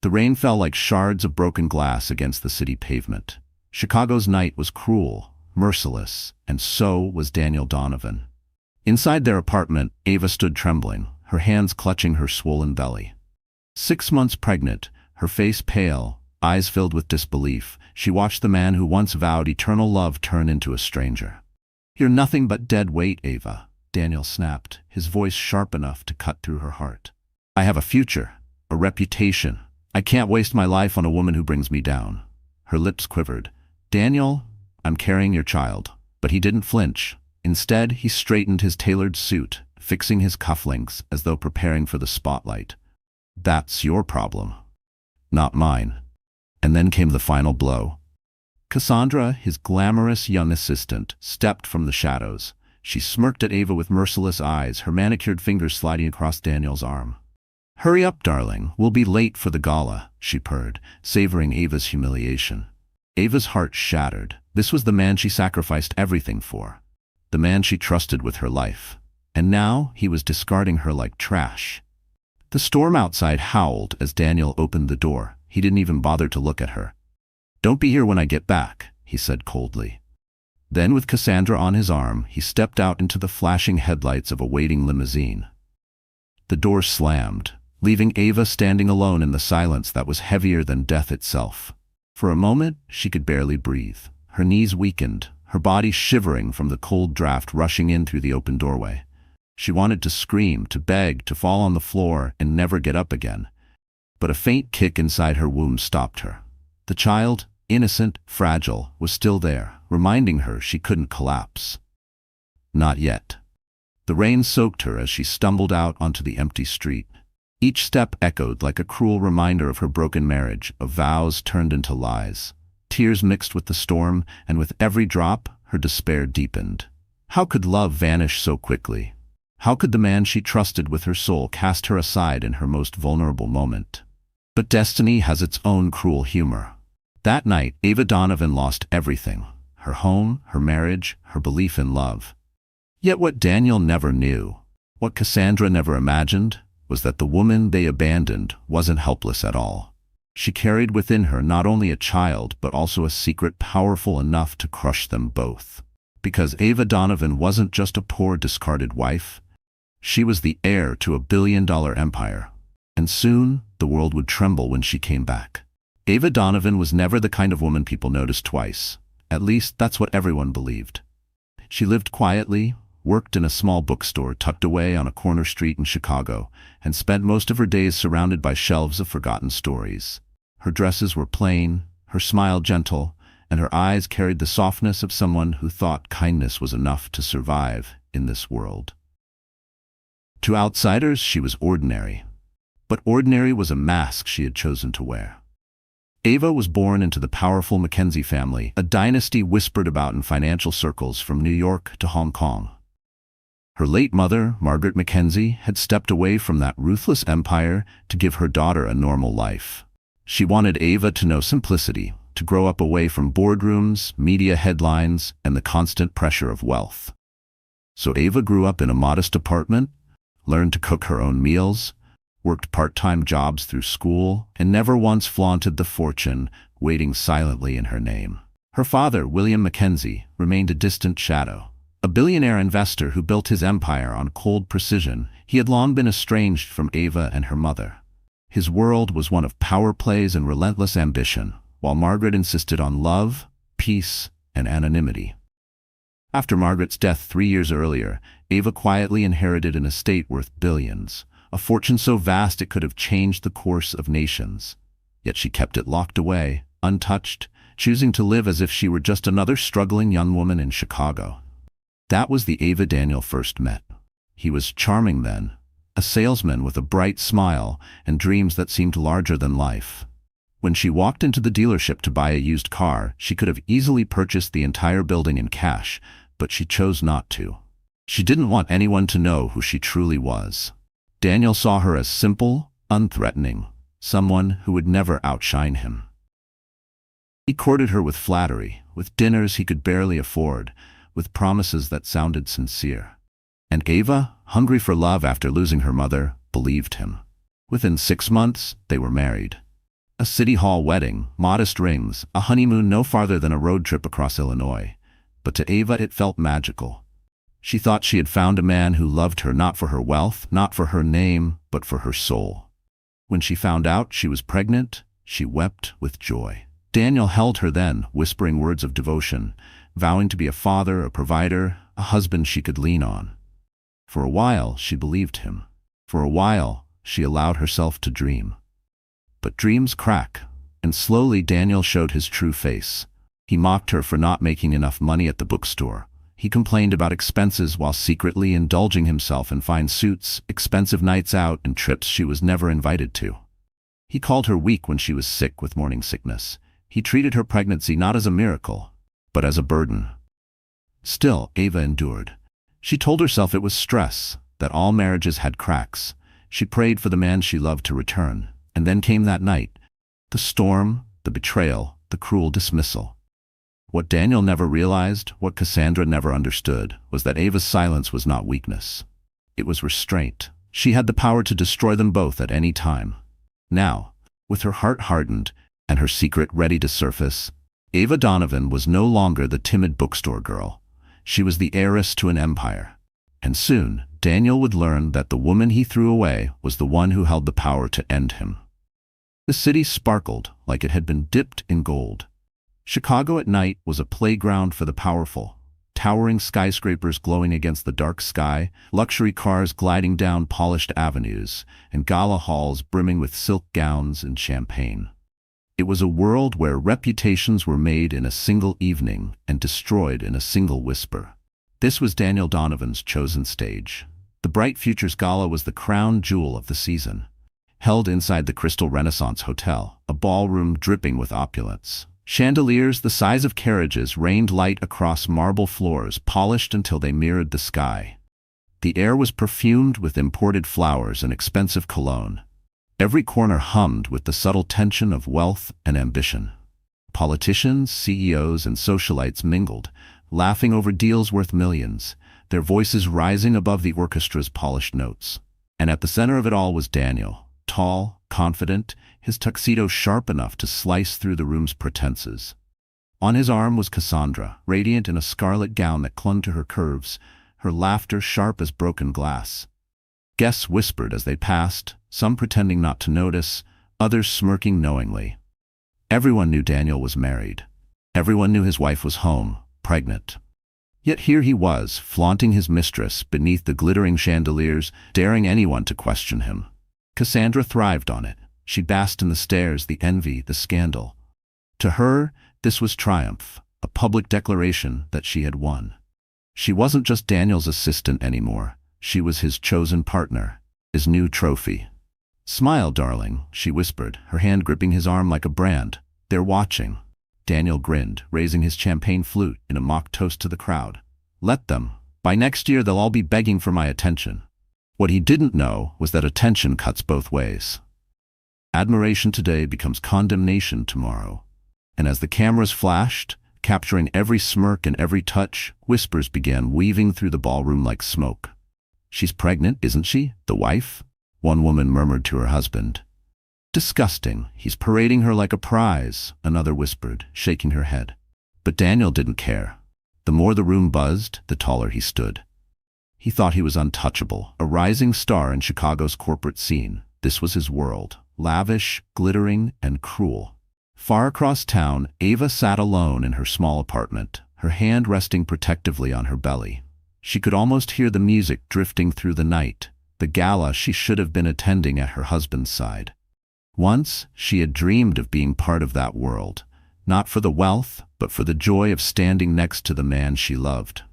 The rain fell like shards of broken glass against the city pavement. Chicago's night was cruel, merciless, and so was Daniel Donovan. Inside their apartment, Ava stood trembling, her hands clutching her swollen belly. 6 months pregnant, her face pale, eyes filled with disbelief, she watched the man who once vowed eternal love turn into a stranger. "You're nothing but dead weight, Ava," Daniel snapped, his voice sharp enough to cut through her heart. "I have a future, a reputation. I can't waste my life on a woman who brings me down." Her lips quivered. "Daniel, I'm carrying your child." But he didn't flinch. Instead, he straightened his tailored suit, fixing his cufflinks as though preparing for the spotlight. "That's your problem, not mine." And then came the final blow. Cassandra, his glamorous young assistant, stepped from the shadows. She smirked at Ava with merciless eyes, her manicured fingers sliding across Daniel's arm. "Hurry up, darling, we'll be late for the gala," she purred, savoring Ava's humiliation. Ava's heart shattered. This was the man she sacrificed everything for, the man she trusted with her life. And now he was discarding her like trash. The storm outside howled as Daniel opened the door. He didn't even bother to look at her. "Don't be here when I get back," he said coldly. Then, with Cassandra on his arm, he stepped out into the flashing headlights of a waiting limousine. The door slammed, leaving Ava standing alone in the silence that was heavier than death itself. For a moment, she could barely breathe. Her knees weakened, her body shivering from the cold draft rushing in through the open doorway. She wanted to scream, to beg, to fall on the floor and never get up again. But a faint kick inside her womb stopped her. The child, innocent, fragile, was still there, reminding her she couldn't collapse. Not yet. The rain soaked her as she stumbled out onto the empty street. Each step echoed like a cruel reminder of her broken marriage, of vows turned into lies. Tears mixed with the storm, and with every drop, her despair deepened. How could love vanish so quickly? How could the man she trusted with her soul cast her aside in her most vulnerable moment? But destiny has its own cruel humor. That night, Ava Donovan lost everything: her home, her marriage, her belief in love. Yet what Daniel never knew, what Cassandra never imagined, was that the woman they abandoned wasn't helpless at all. She carried within her not only a child, but also a secret powerful enough to crush them both. Because Ava Donovan wasn't just a poor, discarded wife. She was the heir to a billion-dollar empire. And soon, the world would tremble when she came back. Ava Donovan was never the kind of woman people noticed twice. At least, that's what everyone believed. She lived quietly, worked in a small bookstore tucked away on a corner street in Chicago, and spent most of her days surrounded by shelves of forgotten stories. Her dresses were plain, her smile gentle, and her eyes carried the softness of someone who thought kindness was enough to survive in this world. To outsiders, she was ordinary. But ordinary was a mask she had chosen to wear. Ava was born into the powerful Mackenzie family, a dynasty whispered about in financial circles from New York to Hong Kong. Her late mother, Margaret Mackenzie, had stepped away from that ruthless empire to give her daughter a normal life. She wanted Ava to know simplicity, to grow up away from boardrooms, media headlines, and the constant pressure of wealth. So Ava grew up in a modest apartment, learned to cook her own meals, worked part-time jobs through school, and never once flaunted the fortune waiting silently in her name. Her father, William Mackenzie, remained a distant shadow. A billionaire investor who built his empire on cold precision, he had long been estranged from Ava and her mother. His world was one of power plays and relentless ambition, while Margaret insisted on love, peace, and anonymity. After Margaret's death 3 years earlier, Ava quietly inherited an estate worth billions, a fortune so vast it could have changed the course of nations. Yet she kept it locked away, untouched, choosing to live as if she were just another struggling young woman in Chicago. That was the Ava Daniel first met. He was charming then, a salesman with a bright smile and dreams that seemed larger than life. When she walked into the dealership to buy a used car, she could have easily purchased the entire building in cash, but she chose not to. She didn't want anyone to know who she truly was. Daniel saw her as simple, unthreatening, someone who would never outshine him. He courted her with flattery, with dinners he could barely afford, with promises that sounded sincere. And Ava, hungry for love after losing her mother, believed him. Within 6 months, they were married. A city hall wedding, modest rings, a honeymoon no farther than a road trip across Illinois. But to Ava it felt magical. She thought she had found a man who loved her not for her wealth, not for her name, but for her soul. When she found out she was pregnant, she wept with joy. Daniel held her then, whispering words of devotion, vowing to be a father, a provider, a husband she could lean on. For a while, she believed him. For a while, she allowed herself to dream. But dreams crack, and slowly Daniel showed his true face. He mocked her for not making enough money at the bookstore. He complained about expenses while secretly indulging himself in fine suits, expensive nights out, and trips she was never invited to. He called her weak when she was sick with morning sickness. He treated her pregnancy not as a miracle, but as a burden. Still, Ava endured. She told herself it was stress, that all marriages had cracks. She prayed for the man she loved to return. And then came that night. The storm, the betrayal, the cruel dismissal. What Daniel never realized, what Cassandra never understood, was that Ava's silence was not weakness. It was restraint. She had the power to destroy them both at any time. Now, with her heart hardened and her secret ready to surface, Ava Donovan was no longer the timid bookstore girl. She was the heiress to an empire. And soon, Daniel would learn that the woman he threw away was the one who held the power to end him. The city sparkled like it had been dipped in gold. Chicago at night was a playground for the powerful. Towering skyscrapers glowing against the dark sky, luxury cars gliding down polished avenues, and gala halls brimming with silk gowns and champagne. It was a world where reputations were made in a single evening and destroyed in a single whisper. This was Daniel Donovan's chosen stage. The Bright Futures Gala was the crown jewel of the season. Held inside the Crystal Renaissance Hotel, a ballroom dripping with opulence. Chandeliers the size of carriages rained light across marble floors, polished until they mirrored the sky. The air was perfumed with imported flowers and expensive cologne. Every corner hummed with the subtle tension of wealth and ambition. Politicians, CEOs, and socialites mingled, laughing over deals worth millions, their voices rising above the orchestra's polished notes. And at the center of it all was Daniel, tall, confident, his tuxedo sharp enough to slice through the room's pretenses. On his arm was Cassandra, radiant in a scarlet gown that clung to her curves, her laughter sharp as broken glass. Guests whispered as they passed, some pretending not to notice, others smirking knowingly. Everyone knew Daniel was married. Everyone knew his wife was home, pregnant. Yet here he was, flaunting his mistress beneath the glittering chandeliers, daring anyone to question him. Cassandra thrived on it. She basked in the stares, the envy, the scandal. To her, this was triumph, a public declaration that she had won. She wasn't just Daniel's assistant anymore. She was his chosen partner, his new trophy. "Smile, darling," she whispered, her hand gripping his arm like a brand. "They're watching." Daniel grinned, raising his champagne flute in a mock toast to the crowd. "Let them. By next year they'll all be begging for my attention." What he didn't know was that attention cuts both ways. Admiration today becomes condemnation tomorrow. And as the cameras flashed, capturing every smirk and every touch, whispers began weaving through the ballroom like smoke. "She's pregnant, isn't she? The wife?" one woman murmured to her husband. "Disgusting. He's parading her like a prize," another whispered, shaking her head. But Daniel didn't care. The more the room buzzed, the taller he stood. He thought he was untouchable, a rising star in Chicago's corporate scene. This was his world, lavish, glittering, and cruel. Far across town, Ava sat alone in her small apartment, her hand resting protectively on her belly. She could almost hear the music drifting through the night, the gala she should have been attending at her husband's side. Once, she had dreamed of being part of that world, not for the wealth, but for the joy of standing next to the man she loved.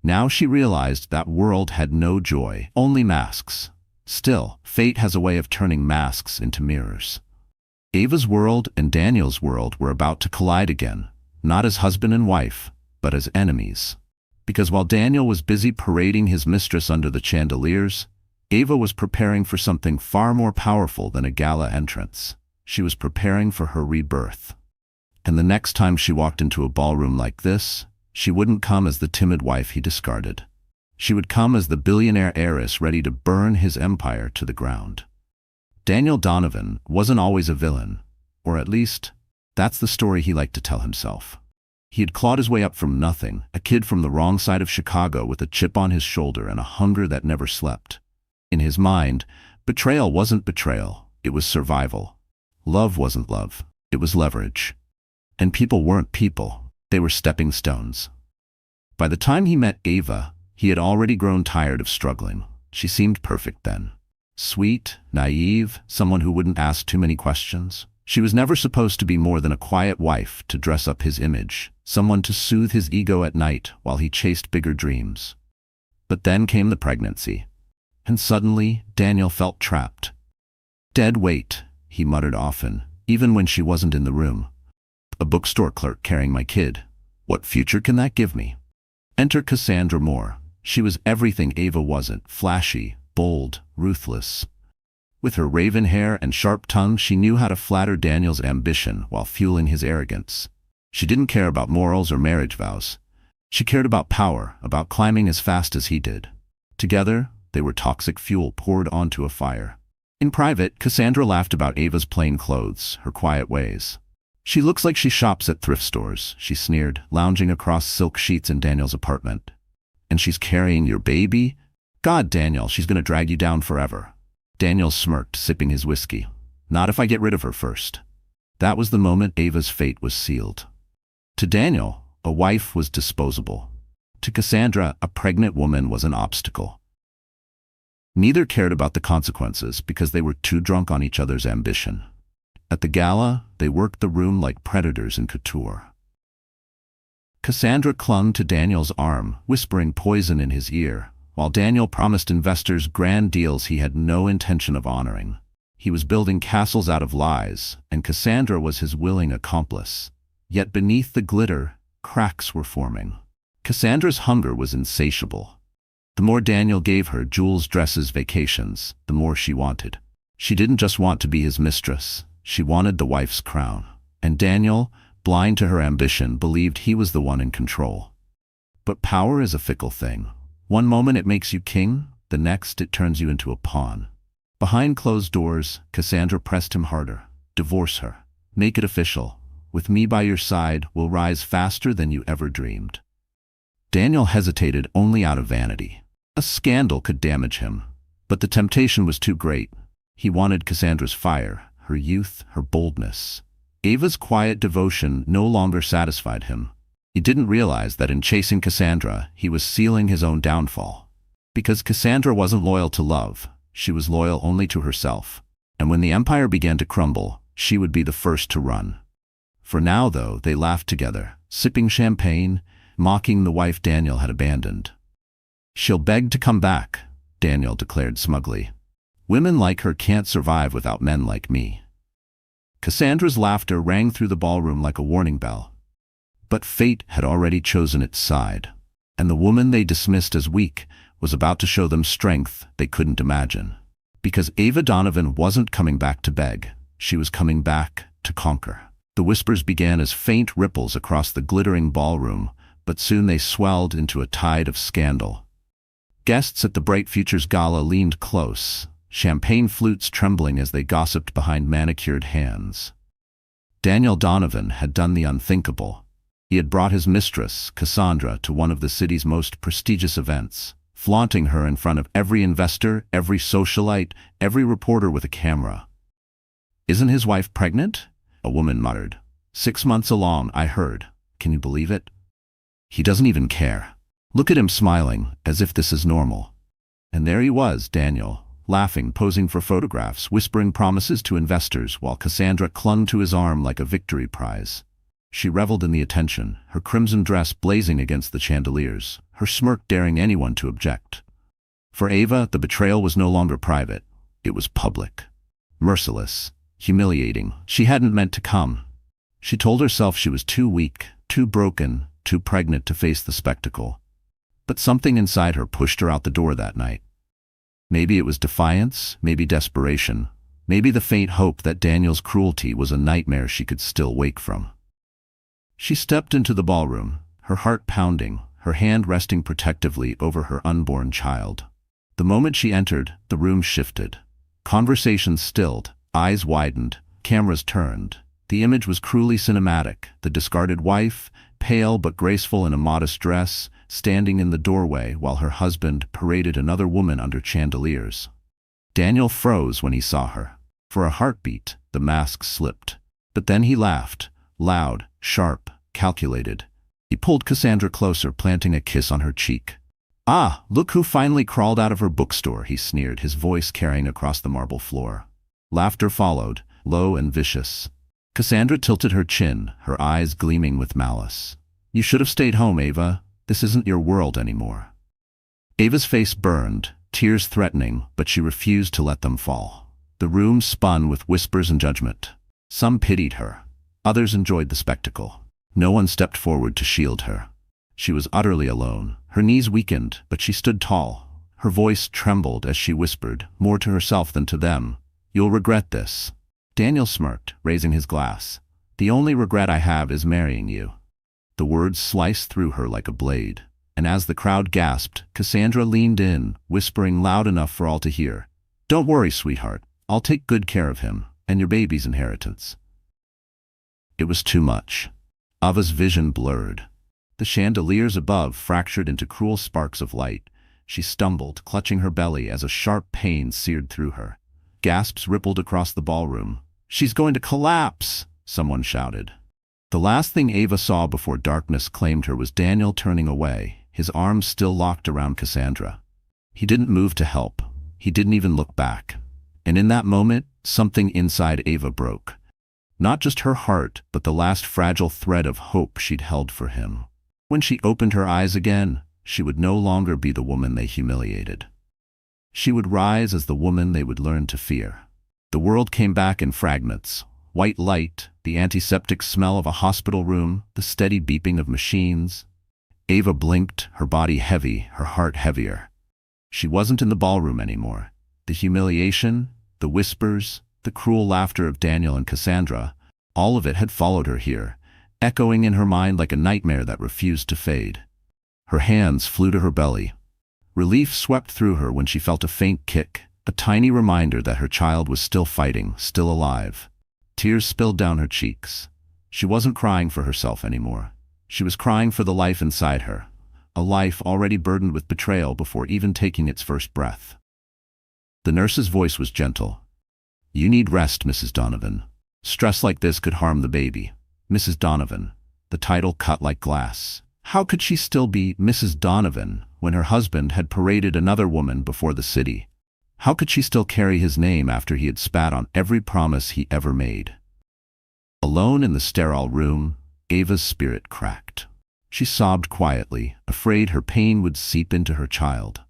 Now she realized that world had no joy, only masks. Still, fate has a way of turning masks into mirrors. Ava's world and Daniel's world were about to collide again, not as husband and wife, but as enemies. Because while Daniel was busy parading his mistress under the chandeliers, Ava was preparing for something far more powerful than a gala entrance. She was preparing for her rebirth. And the next time she walked into a ballroom like this, she wouldn't come as the timid wife he discarded. She would come as the billionaire heiress ready to burn his empire to the ground. Daniel Donovan wasn't always a villain, or at least, that's the story he liked to tell himself. He had clawed his way up from nothing, a kid from the wrong side of Chicago with a chip on his shoulder and a hunger that never slept. In his mind, betrayal wasn't betrayal, it was survival. Love wasn't love, it was leverage. And people weren't people, they were stepping stones. By the time he met Ava, he had already grown tired of struggling. She seemed perfect then. Sweet, naive, someone who wouldn't ask too many questions. She was never supposed to be more than a quiet wife to dress up his image, someone to soothe his ego at night while he chased bigger dreams. But then came the pregnancy. And suddenly, Daniel felt trapped. Dead weight, he muttered often, even when she wasn't in the room. A bookstore clerk carrying my kid. What future can that give me? Enter Cassandra Moore. She was everything Ava wasn't, flashy, bold, ruthless. With her raven hair and sharp tongue, she knew how to flatter Daniel's ambition while fueling his arrogance. She didn't care about morals or marriage vows. She cared about power, about climbing as fast as he did. Together, they were toxic fuel poured onto a fire. In private, Cassandra laughed about Ava's plain clothes, her quiet ways. She looks like she shops at thrift stores, she sneered, lounging across silk sheets in Daniel's apartment. And she's carrying your baby? God, Daniel, she's gonna drag you down forever. Daniel smirked, sipping his whiskey. Not if I get rid of her first. That was the moment Ava's fate was sealed. To Daniel, a wife was disposable. To Cassandra, a pregnant woman was an obstacle. Neither cared about the consequences because they were too drunk on each other's ambition. At the gala, they worked the room like predators in couture. Cassandra clung to Daniel's arm, whispering poison in his ear, while Daniel promised investors grand deals he had no intention of honoring. He was building castles out of lies, and Cassandra was his willing accomplice. Yet beneath the glitter, cracks were forming. Cassandra's hunger was insatiable. The more Daniel gave her jewels, dresses, vacations, the more she wanted. She didn't just want to be his mistress, she wanted the wife's crown. And Daniel, blind to her ambition, believed he was the one in control. But power is a fickle thing. One moment it makes you king, the next it turns you into a pawn. Behind closed doors, Cassandra pressed him harder. Divorce her. Make it official. With me by your side, we'll rise faster than you ever dreamed. Daniel hesitated only out of vanity. A scandal could damage him. But the temptation was too great. He wanted Cassandra's fire, her youth, her boldness. Ava's quiet devotion no longer satisfied him. He didn't realize that in chasing Cassandra, he was sealing his own downfall. Because Cassandra wasn't loyal to love, she was loyal only to herself. And when the empire began to crumble, she would be the first to run. For now, though, they laughed together, sipping champagne, mocking the wife Daniel had abandoned. She'll beg to come back, Daniel declared smugly. Women like her can't survive without men like me. Cassandra's laughter rang through the ballroom like a warning bell. But fate had already chosen its side, and the woman they dismissed as weak was about to show them strength they couldn't imagine. Because Ava Donovan wasn't coming back to beg, she was coming back to conquer. The whispers began as faint ripples across the glittering ballroom, but soon they swelled into a tide of scandal. Guests at the Bright Futures Gala leaned close, champagne flutes trembling as they gossiped behind manicured hands. Daniel Donovan had done the unthinkable. He had brought his mistress, Cassandra, to one of the city's most prestigious events, flaunting her in front of every investor, every socialite, every reporter with a camera. Isn't his wife pregnant? A woman muttered. 6 months along, I heard. Can you believe it? He doesn't even care. Look at him smiling, as if this is normal. And there he was, Daniel, laughing, posing for photographs, whispering promises to investors while Cassandra clung to his arm like a victory prize. She reveled in the attention, her crimson dress blazing against the chandeliers, her smirk daring anyone to object. For Ava, the betrayal was no longer private. It was public. Merciless. Humiliating. She hadn't meant to come. She told herself she was too weak, too broken, too pregnant to face the spectacle. But something inside her pushed her out the door that night. Maybe it was defiance, maybe desperation, maybe the faint hope that Daniel's cruelty was a nightmare she could still wake from. She stepped into the ballroom, her heart pounding, her hand resting protectively over her unborn child. The moment she entered, the room shifted. Conversations stilled, eyes widened, cameras turned, The image was cruelly cinematic, the discarded wife, pale but graceful in a modest dress, standing in the doorway while her husband paraded another woman under chandeliers. Daniel froze when he saw her. For a heartbeat, the mask slipped. But then he laughed, loud, sharp, calculated. He pulled Cassandra closer, planting a kiss on her cheek. "Ah, look who finally crawled out of her bookstore," he sneered, his voice carrying across the marble floor. Laughter followed, low and vicious. Cassandra tilted her chin, her eyes gleaming with malice. "You should have stayed home, Ava. This isn't your world anymore." Ava's face burned, tears threatening, but she refused to let them fall. The room spun with whispers and judgment. Some pitied her. Others enjoyed the spectacle. No one stepped forward to shield her. She was utterly alone. Her knees weakened, but she stood tall. Her voice trembled as she whispered, more to herself than to them, "You'll regret this." Daniel smirked, raising his glass. "The only regret I have is marrying you." The words sliced through her like a blade, and as the crowd gasped, Cassandra leaned in, whispering loud enough for all to hear, "Don't worry, sweetheart. I'll take good care of him, and your baby's inheritance." It was too much. Ava's vision blurred. The chandeliers above fractured into cruel sparks of light. She stumbled, clutching her belly as a sharp pain seared through her. Gasps rippled across the ballroom. "She's going to collapse!" someone shouted. The last thing Ava saw before darkness claimed her was Daniel turning away, his arms still locked around Cassandra. He didn't move to help. He didn't even look back. And in that moment, something inside Ava broke. Not just her heart, but the last fragile thread of hope she'd held for him. When she opened her eyes again, she would no longer be the woman they humiliated. She would rise as the woman they would learn to fear. The world came back in fragments. White light, the antiseptic smell of a hospital room, the steady beeping of machines. Ava blinked, her body heavy, her heart heavier. She wasn't in the ballroom anymore. The humiliation, the whispers, the cruel laughter of Daniel and Cassandra, all of it had followed her here, echoing in her mind like a nightmare that refused to fade. Her hands flew to her belly. Relief swept through her when she felt a faint kick, a tiny reminder that her child was still fighting, still alive. Tears spilled down her cheeks. She wasn't crying for herself anymore. She was crying for the life inside her, a life already burdened with betrayal before even taking its first breath. The nurse's voice was gentle. "You need rest, Mrs. Donovan. Stress like this could harm the baby." Mrs. Donovan, the title cut like glass. How could she still be Mrs. Donovan when her husband had paraded another woman before the city? How could she still carry his name after he had spat on every promise he ever made? Alone in the sterile room, Ava's spirit cracked. She sobbed quietly, afraid her pain would seep into her child.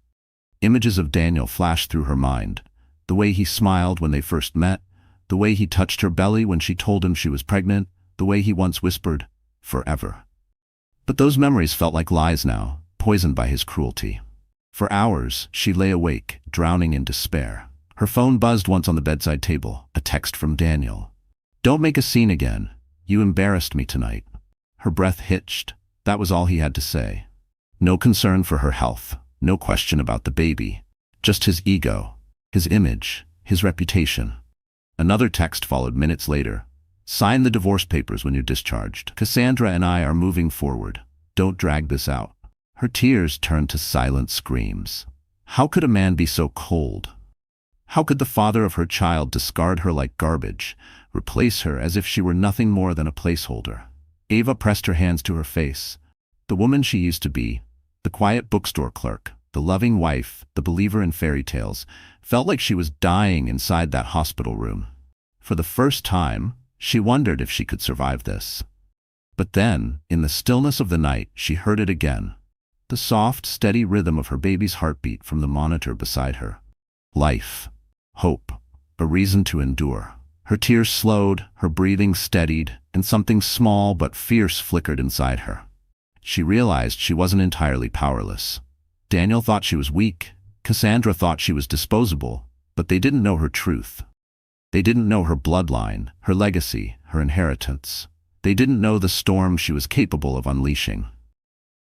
Images of Daniel flashed through her mind. The way he smiled when they first met, the way he touched her belly when she told him she was pregnant, the way he once whispered, "Forever." But those memories felt like lies now, poisoned by his cruelty. For hours, she lay awake, drowning in despair. Her phone buzzed once on the bedside table, a text from Daniel. "Don't make a scene again. You embarrassed me tonight." Her breath hitched. That was all he had to say. No concern for her health, no question about the baby. Just his ego, his image, his reputation. Another text followed minutes later. "Sign the divorce papers when you're discharged. Cassandra and I are moving forward. Don't drag this out." Her tears turned to silent screams. How could a man be so cold? How could the father of her child discard her like garbage, replace her as if she were nothing more than a placeholder? Ava pressed her hands to her face. The woman she used to be, the quiet bookstore clerk, the loving wife, the believer in fairy tales, felt like she was dying inside that hospital room. For the first time, she wondered if she could survive this. But then, in the stillness of the night, she heard it again. The soft, steady rhythm of her baby's heartbeat from the monitor beside her. Life. Hope. A reason to endure. Her tears slowed, her breathing steadied, and something small but fierce flickered inside her. She realized she wasn't entirely powerless. Daniel thought she was weak. Cassandra thought she was disposable, but they didn't know her truth. They didn't know her bloodline, her legacy, her inheritance. They didn't know the storm she was capable of unleashing.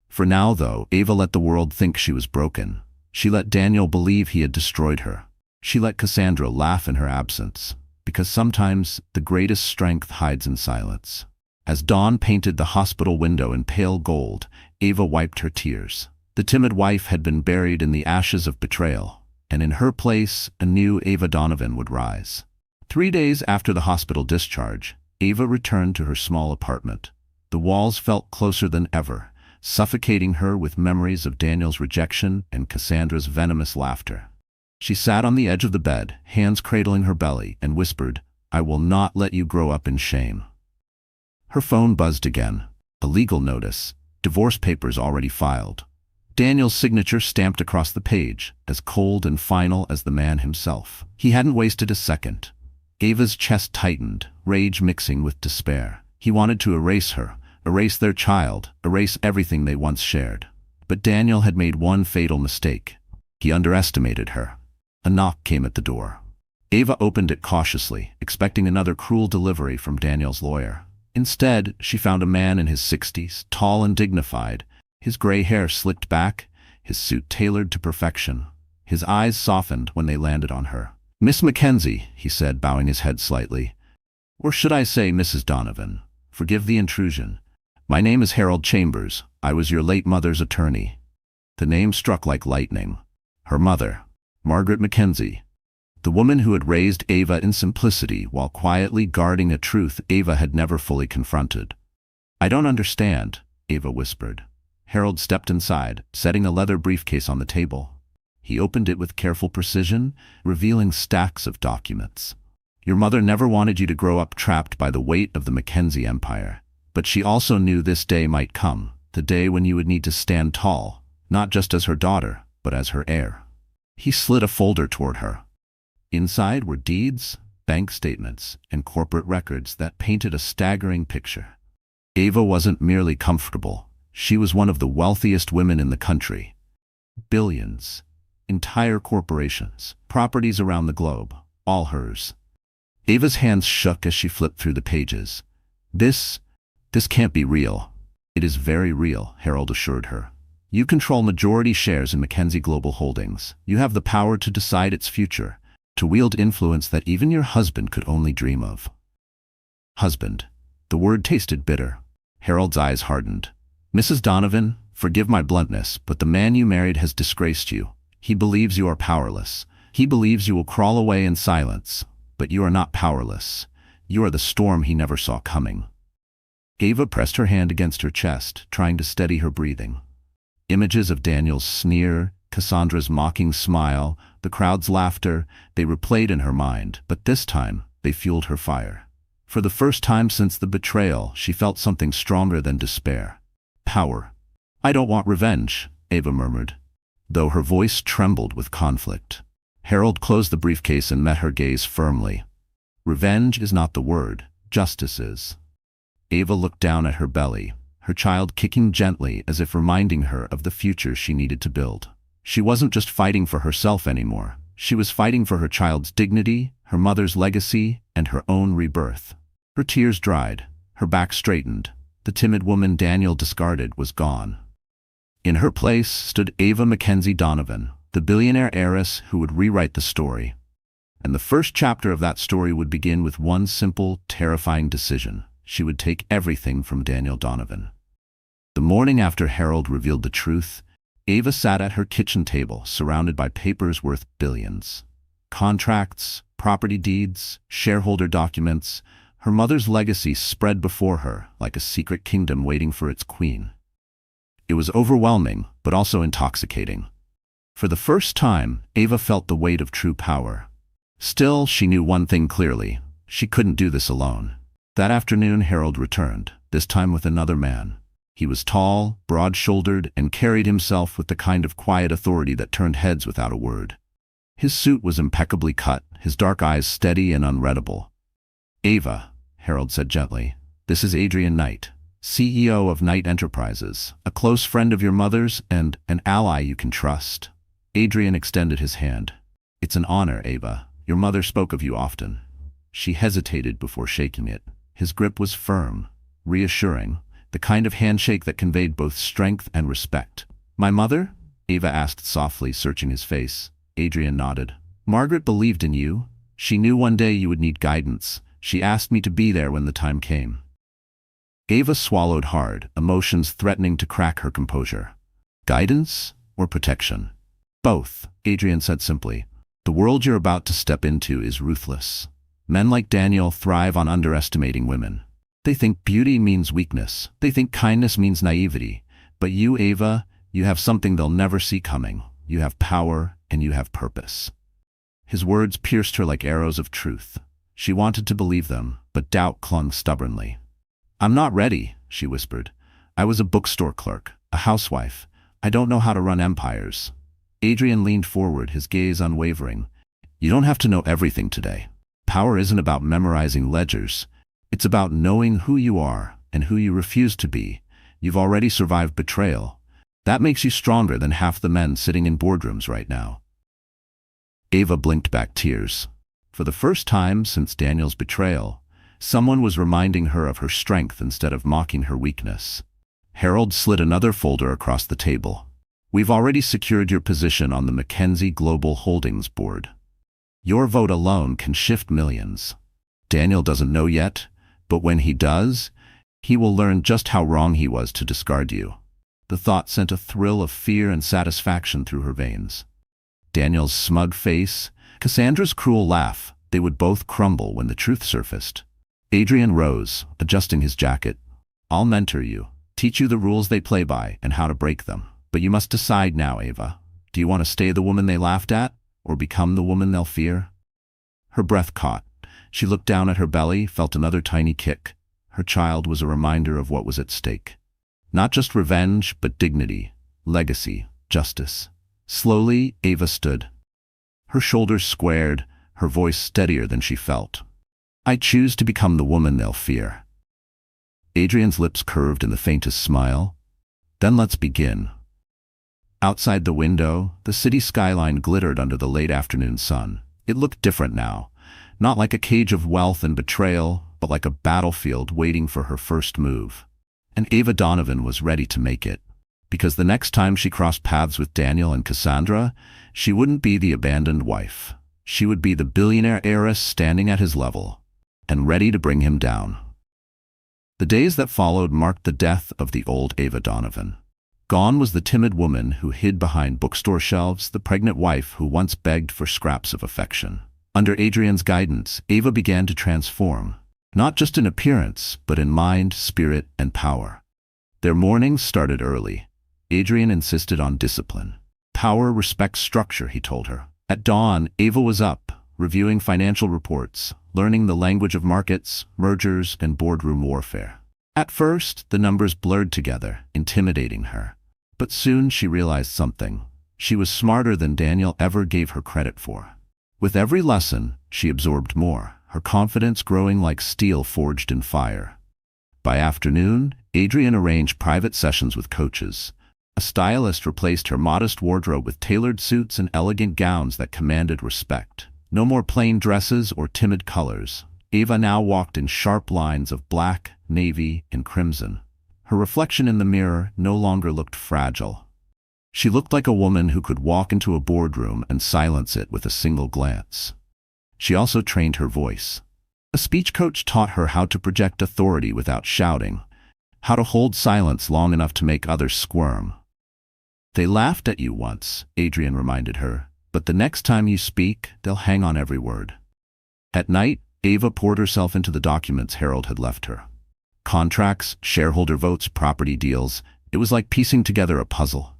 For now, though, Ava let the world think she was broken. She let Daniel believe he had destroyed her. She let Cassandra laugh in her absence. because sometimes the greatest strength hides in silence. As dawn painted the hospital window in pale gold, Ava wiped her tears. The timid wife had been buried in the ashes of betrayal, and in her place, a new Ava Donovan would rise. 3 days after the hospital discharge, Ava returned to her small apartment. The walls felt closer than ever, suffocating her with memories of Daniel's rejection and Cassandra's venomous laughter. She sat on the edge of the bed, hands cradling her belly, and whispered, "I will not let you grow up in shame." Her phone buzzed again. A legal notice. Divorce papers already filed. Daniel's signature stamped across the page, as cold and final as the man himself. He hadn't wasted a second. Ava's chest tightened, rage mixing with despair. He wanted to erase her, erase their child, erase everything they once shared. But Daniel had made one fatal mistake. He underestimated her. A knock came at the door. Ava opened it cautiously, expecting another cruel delivery from Daniel's lawyer. Instead, she found a man in his 60s, tall and dignified, his gray hair slicked back, his suit tailored to perfection. His eyes softened when they landed on her. "Miss Mackenzie," he said, bowing his head slightly. "Or should I say Mrs. Donovan? Forgive the intrusion. My name is Harold Chambers. I was your late mother's attorney." The name struck like lightning. Her mother, Margaret Mackenzie. The woman who had raised Ava in simplicity while quietly guarding a truth Ava had never fully confronted. "I don't understand," Ava whispered. Harold stepped inside, setting a leather briefcase on the table. He opened it with careful precision, revealing stacks of documents. "Your mother never wanted you to grow up trapped by the weight of the Mackenzie empire. But she also knew this day might come, the day when you would need to stand tall, not just as her daughter, but as her heir." He slid a folder toward her. Inside were deeds, bank statements, and corporate records that painted a staggering picture. Ava wasn't merely comfortable. She was one of the wealthiest women in the country. Billions. Entire corporations. Properties around the globe. All hers. Ava's hands shook as she flipped through the pages. This can't be real." "It is very real," Harold assured her. "You control majority shares in Mackenzie Global Holdings. You have the power to decide its future, to wield influence that even your husband could only dream of." Husband. The word tasted bitter. Harold's eyes hardened. "Mrs. Donovan, forgive my bluntness, but the man you married has disgraced you. He believes you are powerless. He believes you will crawl away in silence. But you are not powerless. You are the storm he never saw coming." Ava pressed her hand against her chest, trying to steady her breathing. Images of Daniel's sneer, Cassandra's mocking smile, the crowd's laughter, they replayed in her mind, but this time they fueled her fire. For the first time since the betrayal, she felt something stronger than despair. Power. "I don't want revenge," Ava murmured, though her voice trembled with conflict. Harold closed the briefcase and met her gaze firmly. "Revenge is not the word, justice is." Ava looked down at her belly, her child kicking gently as if reminding her of the future she needed to build. She wasn't just fighting for herself anymore. She was fighting for her child's dignity, her mother's legacy, and her own rebirth. Her tears dried, her back straightened. The timid woman Daniel discarded was gone. In her place stood Ava Mackenzie Donovan, the billionaire heiress who would rewrite the story. And the first chapter of that story would begin with one simple, terrifying decision. She would take everything from Daniel Donovan. The morning after Harold revealed the truth, Ava sat at her kitchen table, surrounded by papers worth billions. Contracts, property deeds, shareholder documents. Her mother's legacy spread before her like a secret kingdom waiting for its queen. It was overwhelming, but also intoxicating. For the first time, Ava felt the weight of true power. Still, she knew one thing clearly. She couldn't do this alone. That afternoon, Harold returned, this time with another man. He was tall, broad-shouldered, and carried himself with the kind of quiet authority that turned heads without a word. His suit was impeccably cut, his dark eyes steady and unreadable. "Ava," Harold said gently, "this is Adrian Knight, CEO of Knight Enterprises, a close friend of your mother's and an ally you can trust." Adrian extended his hand. "It's an honor, Ava. Your mother spoke of you often." She hesitated before shaking it. His grip was firm, reassuring, the kind of handshake that conveyed both strength and respect. "My mother?" Ava asked softly, searching his face. Adrian nodded. "Margaret believed in you. She knew one day you would need guidance. She asked me to be there when the time came. Ava swallowed hard, emotions threatening to crack her composure. Guidance or protection? Both, Adrian said simply. The world you're about to step into is ruthless. Men like Daniel thrive on underestimating women. They think beauty means weakness. They think kindness means naivety. But you, Ava, you have something they'll never see coming. You have power and you have purpose. His words pierced her like arrows of truth. She wanted to believe them, but doubt clung stubbornly. I'm not ready, she whispered. I was a bookstore clerk, a housewife. I don't know how to run empires. Adrian leaned forward, his gaze unwavering. You don't have to know everything today. Power isn't about memorizing ledgers. It's about knowing who you are and who you refuse to be. You've already survived betrayal. That makes you stronger than half the men sitting in boardrooms right now. Ava blinked back tears. For the first time since Daniel's betrayal, someone was reminding her of her strength instead of mocking her weakness. Harold slid another folder across the table. We've already secured your position on the Mackenzie Global Holdings board. Your vote alone can shift millions. Daniel doesn't know yet, but when he does, he will learn just how wrong he was to discard you. The thought sent a thrill of fear and satisfaction through her veins. Daniel's smug face, Cassandra's cruel laugh, they would both crumble when the truth surfaced. Adrian rose, adjusting his jacket. I'll mentor you, teach you the rules they play by and how to break them. But you must decide now, Ava. Do you want to stay the woman they laughed at, or become the woman they'll fear? Her breath caught. She looked down at her belly, felt another tiny kick. Her child was a reminder of what was at stake. Not just revenge, but dignity, legacy, justice. Slowly, Ava stood. Her shoulders squared, her voice steadier than she felt. I choose to become the woman they'll fear. Adrian's lips curved in the faintest smile. Then let's begin. Outside the window, the city skyline glittered under the late afternoon sun. It looked different now, not like a cage of wealth and betrayal, but like a battlefield waiting for her first move. And Ava Donovan was ready to make it. Because the next time she crossed paths with Daniel and Cassandra, she wouldn't be the abandoned wife. She would be the billionaire heiress standing at his level, and ready to bring him down. The days that followed marked the death of the old Ava Donovan. Gone was the timid woman who hid behind bookstore shelves, the pregnant wife who once begged for scraps of affection. Under Adrian's guidance, Ava began to transform, not just in appearance, but in mind, spirit, and power. Their mornings started early. Adrian insisted on discipline. Power respects structure, he told her. At dawn, Ava was up, reviewing financial reports, learning the language of markets, mergers, and boardroom warfare. At first, the numbers blurred together, intimidating her. But soon she realized something. She was smarter than Daniel ever gave her credit for. With every lesson, she absorbed more, her confidence growing like steel forged in fire. By afternoon, Adrian arranged private sessions with coaches. A stylist replaced her modest wardrobe with tailored suits and elegant gowns that commanded respect. No more plain dresses or timid colors. Ava now walked in sharp lines of black, navy, and crimson. Her reflection in the mirror no longer looked fragile. She looked like a woman who could walk into a boardroom and silence it with a single glance. She also trained her voice. A speech coach taught her how to project authority without shouting, how to hold silence long enough to make others squirm. They laughed at you once, Adrian reminded her, but the next time you speak, they'll hang on every word. At night, Ava poured herself into the documents Harold had left her. Contracts, shareholder votes, property deals. It was like piecing together a puzzle.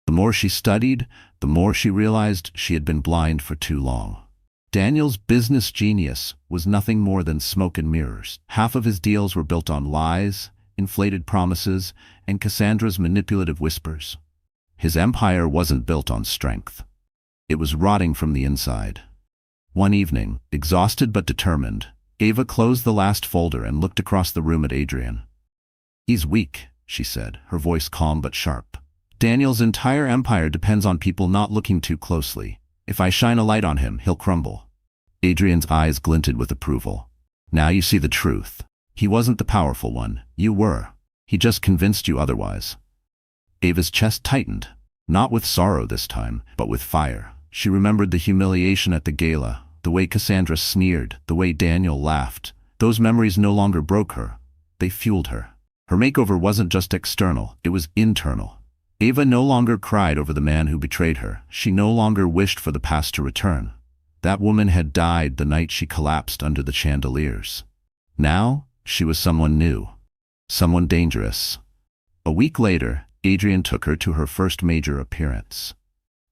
The more she studied, the more she realized she had been blind for too long. Daniel's business genius was nothing more than smoke and mirrors. Half of his deals were built on lies, inflated promises, and Cassandra's manipulative whispers. His empire wasn't built on strength. It was rotting from the inside. One evening, exhausted but determined, Ava closed the last folder and looked across the room at Adrian. He's weak, she said, her voice calm but sharp. Daniel's entire empire depends on people not looking too closely. If I shine a light on him, he'll crumble. Adrian's eyes glinted with approval. Now you see the truth. He wasn't the powerful one. You were. He just convinced you otherwise. Ava's chest tightened, not with sorrow this time, but with fire. She remembered the humiliation at the gala, the way Cassandra sneered, the way Daniel laughed. Those memories no longer broke her. They fueled her. Her makeover wasn't just external, it was internal. Ava no longer cried over the man who betrayed her. She no longer wished for the past to return. That woman had died the night she collapsed under the chandeliers. Now, she was someone new. Someone dangerous. A week later, Adrian took her to her first major appearance.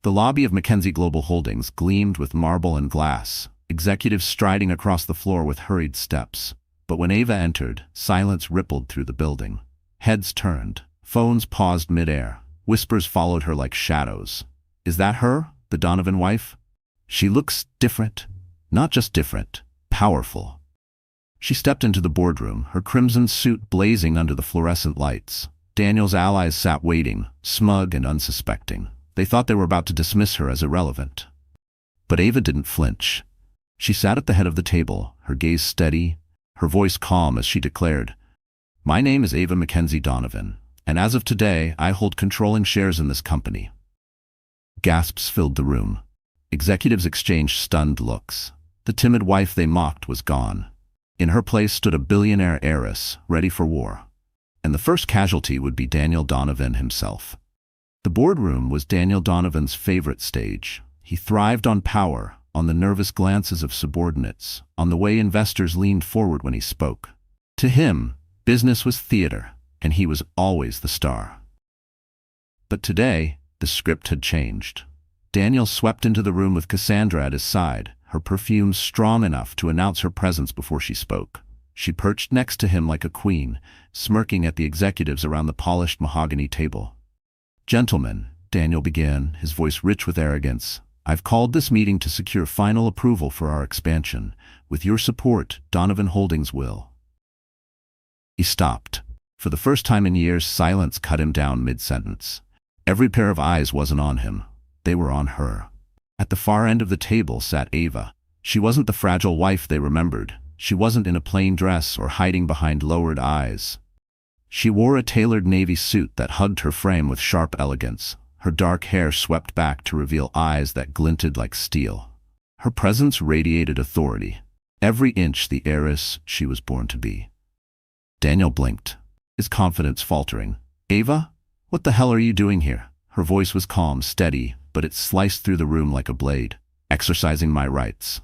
The lobby of Mackenzie Global Holdings gleamed with marble and glass, executives striding across the floor with hurried steps. But when Ava entered, silence rippled through the building. Heads turned. Phones paused midair. Whispers followed her like shadows. Is that her, the Donovan wife? She looks different. Not just different, powerful. She stepped into the boardroom, her crimson suit blazing under the fluorescent lights. Daniel's allies sat waiting, smug and unsuspecting. They thought they were about to dismiss her as irrelevant. But Ava didn't flinch. She sat at the head of the table, her gaze steady, her voice calm as she declared, "My name is Ava Mackenzie Donovan, and as of today, I hold controlling shares in this company." Gasps filled the room. Executives exchanged stunned looks. The timid wife they mocked was gone. In her place stood a billionaire heiress, ready for war. And the first casualty would be Daniel Donovan himself. The boardroom was Daniel Donovan's favorite stage. He thrived on power, on the nervous glances of subordinates, on the way investors leaned forward when he spoke. To him, business was theater, and he was always the star. But today, the script had changed. Daniel swept into the room with Cassandra at his side, her perfume strong enough to announce her presence before she spoke. She perched next to him like a queen, smirking at the executives around the polished mahogany table. "Gentlemen," Daniel began, his voice rich with arrogance, "I've called this meeting to secure final approval for our expansion. With your support, Donovan Holdings will." He stopped. For the first time in years, silence cut him down mid-sentence. Every pair of eyes wasn't on him. They were on her. At the far end of the table sat Ava. She wasn't the fragile wife they remembered. She wasn't in a plain dress or hiding behind lowered eyes. She wore a tailored navy suit that hugged her frame with sharp elegance, her dark hair swept back to reveal eyes that glinted like steel. Her presence radiated authority, every inch the heiress she was born to be. Daniel blinked, his confidence faltering. "Ava, what the hell are you doing here?" Her voice was calm, steady, but it sliced through the room like a blade. "Exercising my rights."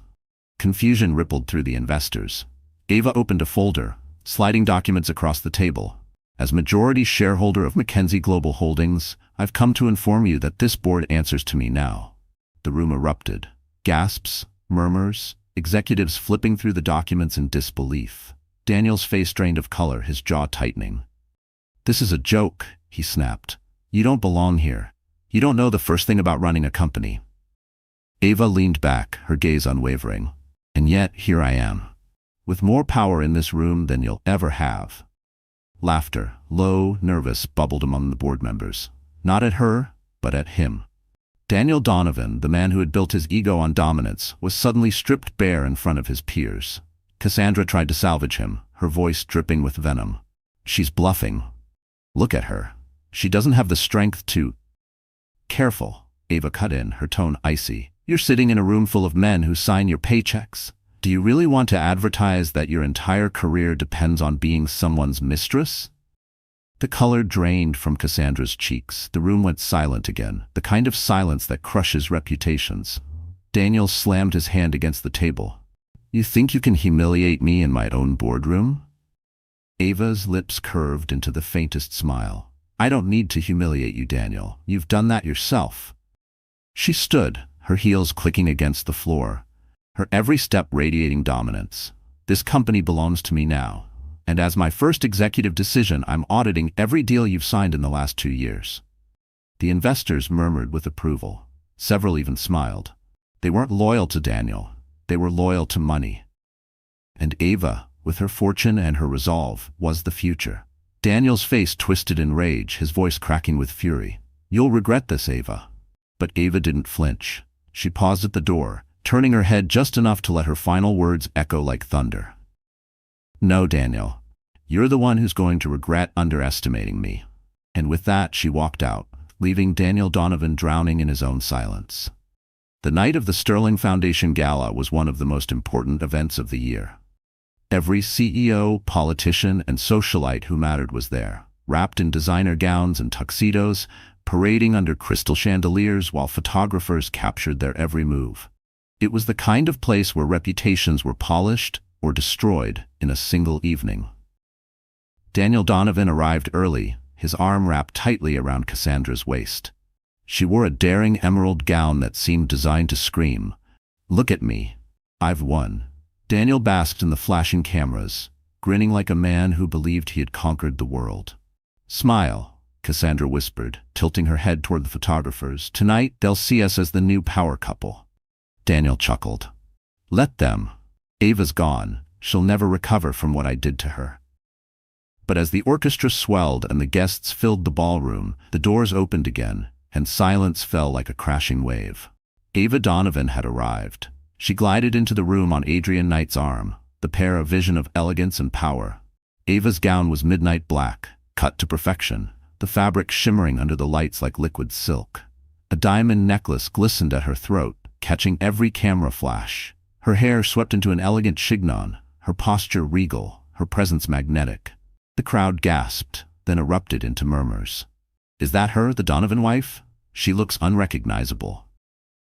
Confusion rippled through the investors. Ava opened a folder, sliding documents across the table. "As majority shareholder of Mackenzie Global Holdings, I've come to inform you that this board answers to me now." The room erupted. Gasps, murmurs, executives flipping through the documents in disbelief. Daniel's face drained of color, his jaw tightening. "This is a joke," he snapped. "You don't belong here. You don't know the first thing about running a company." Ava leaned back, her gaze unwavering. "And yet, here I am, with more power in this room than you'll ever have." Laughter, low, nervous, bubbled among the board members. Not at her, but at him. Daniel Donovan, the man who had built his ego on dominance, was suddenly stripped bare in front of his peers. Cassandra tried to salvage him, her voice dripping with venom. "She's bluffing. Look at her. She doesn't have the strength to—" "Careful," Ava cut in, her tone icy. "You're sitting in a room full of men who sign your paychecks. Do you really want to advertise that your entire career depends on being someone's mistress?" The color drained from Cassandra's cheeks. The room went silent again, the kind of silence that crushes reputations. Daniel slammed his hand against the table. "You think you can humiliate me in my own boardroom?" Ava's lips curved into the faintest smile. "I don't need to humiliate you, Daniel. You've done that yourself." She stood, her heels clicking against the floor, her every step radiating dominance. "This company belongs to me now, and as my first executive decision, I'm auditing every deal you've signed in the last 2 years." The investors murmured with approval. Several even smiled. They weren't loyal to Daniel. They were loyal to money. And Ava, with her fortune and her resolve, was the future. Daniel's face twisted in rage, his voice cracking with fury. "You'll regret this, Ava." But Ava didn't flinch. She paused at the door, turning her head just enough to let her final words echo like thunder. "No, Daniel. You're the one who's going to regret underestimating me." And with that, she walked out, leaving Daniel Donovan drowning in his own silence. The night of the Sterling Foundation Gala was one of the most important events of the year. Every CEO, politician, and socialite who mattered was there, wrapped in designer gowns and tuxedos, parading under crystal chandeliers while photographers captured their every move. It was the kind of place where reputations were polished or destroyed in a single evening. Daniel Donovan arrived early, his arm wrapped tightly around Cassandra's waist. She wore a daring emerald gown that seemed designed to scream, "Look at me. I've won." Daniel basked in the flashing cameras, grinning like a man who believed he had conquered the world. "Smile," Cassandra whispered, tilting her head toward the photographers. "Tonight, they'll see us as the new power couple." Daniel chuckled. "Let them. Ava's gone. She'll never recover from what I did to her." But as the orchestra swelled and the guests filled the ballroom, the doors opened again, and silence fell like a crashing wave. Ava Donovan had arrived. She glided into the room on Adrian Knight's arm, the pair a vision of elegance and power. Ava's gown was midnight black, cut to perfection, the fabric shimmering under the lights like liquid silk. A diamond necklace glistened at her throat, catching every camera flash. Her hair swept into an elegant chignon, her posture regal, her presence magnetic. The crowd gasped, then erupted into murmurs. "Is that her, the Donovan wife? She looks unrecognizable."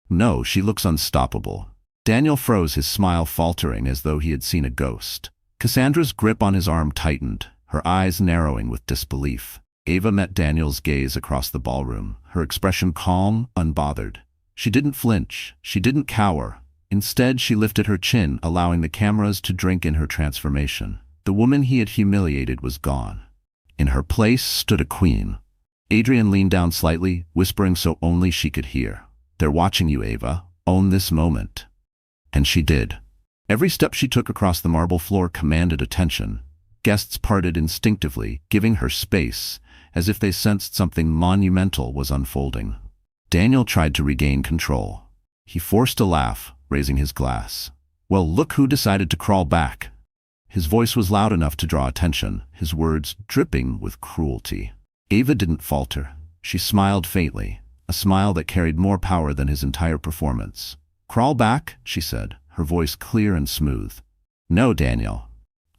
"No, she looks unstoppable." Daniel froze, his smile faltering as though he had seen a ghost. Cassandra's grip on his arm tightened, her eyes narrowing with disbelief. Ava met Daniel's gaze across the ballroom, her expression calm, unbothered. She didn't flinch, she didn't cower. Instead, she lifted her chin, allowing the cameras to drink in her transformation. The woman he had humiliated was gone. In her place stood a queen. Adrian leaned down slightly, whispering so only she could hear. "They're watching you, Ava. Own this moment." And she did. Every step she took across the marble floor commanded attention. Guests parted instinctively, giving her space, as if they sensed something monumental was unfolding. Daniel tried to regain control. He forced a laugh, raising his glass. "Well, look who decided to crawl back." His voice was loud enough to draw attention, his words dripping with cruelty. Ava didn't falter. She smiled faintly, a smile that carried more power than his entire performance. "Crawl back," she said, her voice clear and smooth. "No, Daniel.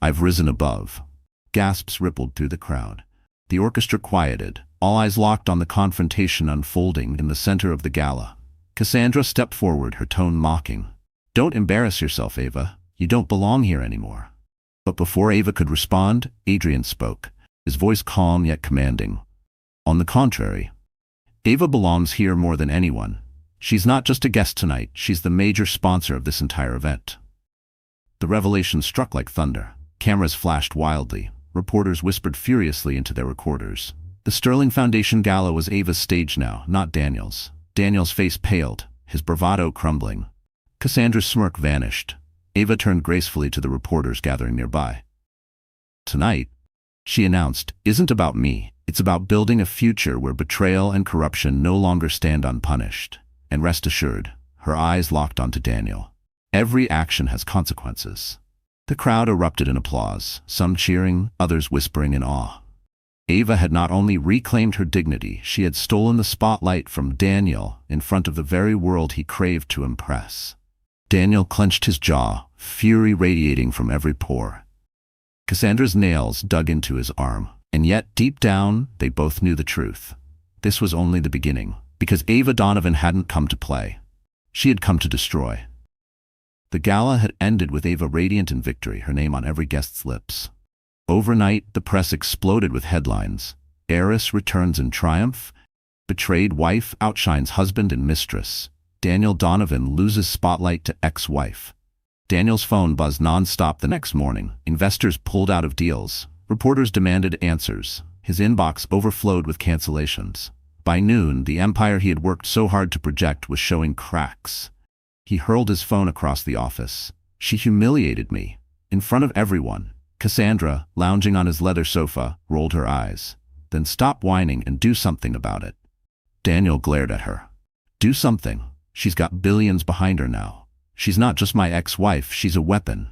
I've risen above." Gasps rippled through the crowd. The orchestra quieted, all eyes locked on the confrontation unfolding in the center of the gala. Cassandra stepped forward, her tone mocking. "Don't embarrass yourself, Ava. You don't belong here anymore." But before Ava could respond, Adrian spoke, his voice calm yet commanding. "On the contrary, Ava belongs here more than anyone. She's not just a guest tonight, she's the major sponsor of this entire event." The revelation struck like thunder. Cameras flashed wildly. Reporters whispered furiously into their recorders. The Sterling Foundation Gala was Ava's stage now, not Daniel's. Daniel's face paled, his bravado crumbling. Cassandra's smirk vanished. Ava turned gracefully to the reporters gathering nearby. "Tonight," she announced, "isn't about me. It's about building a future where betrayal and corruption no longer stand unpunished. And rest assured," her eyes locked onto Daniel, "every action has consequences." The crowd erupted in applause, some cheering, others whispering in awe. Ava had not only reclaimed her dignity, she had stolen the spotlight from Daniel in front of the very world he craved to impress. Daniel clenched his jaw, fury radiating from every pore. Cassandra's nails dug into his arm, and yet deep down, they both knew the truth. This was only the beginning, because Ava Donovan hadn't come to play. She had come to destroy. The gala had ended with Ava radiant in victory, her name on every guest's lips. Overnight, the press exploded with headlines. "Heiress returns in triumph," "Betrayed wife outshines husband and mistress," "Daniel Donovan loses spotlight to ex-wife." Daniel's phone buzzed non-stop the next morning. Investors pulled out of deals. Reporters demanded answers. His inbox overflowed with cancellations. By noon, the empire he had worked so hard to project was showing cracks. He hurled his phone across the office. "She humiliated me. In front of everyone." Cassandra, lounging on his leather sofa, rolled her eyes. "Then stop whining and do something about it." Daniel glared at her. "Do something? She's got billions behind her now. She's not just my ex-wife, she's a weapon.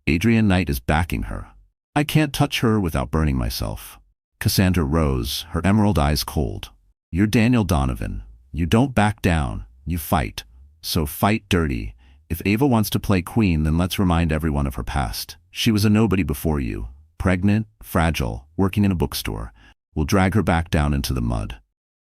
Adrian Knight is backing her. I can't touch her without burning myself." Cassandra rose, her emerald eyes cold. "You're Daniel Donovan. You don't back down, you fight. So fight dirty. If Ava wants to play queen, then let's remind everyone of her past. She was a nobody before you. Pregnant, fragile, working in a bookstore. We'll drag her back down into the mud.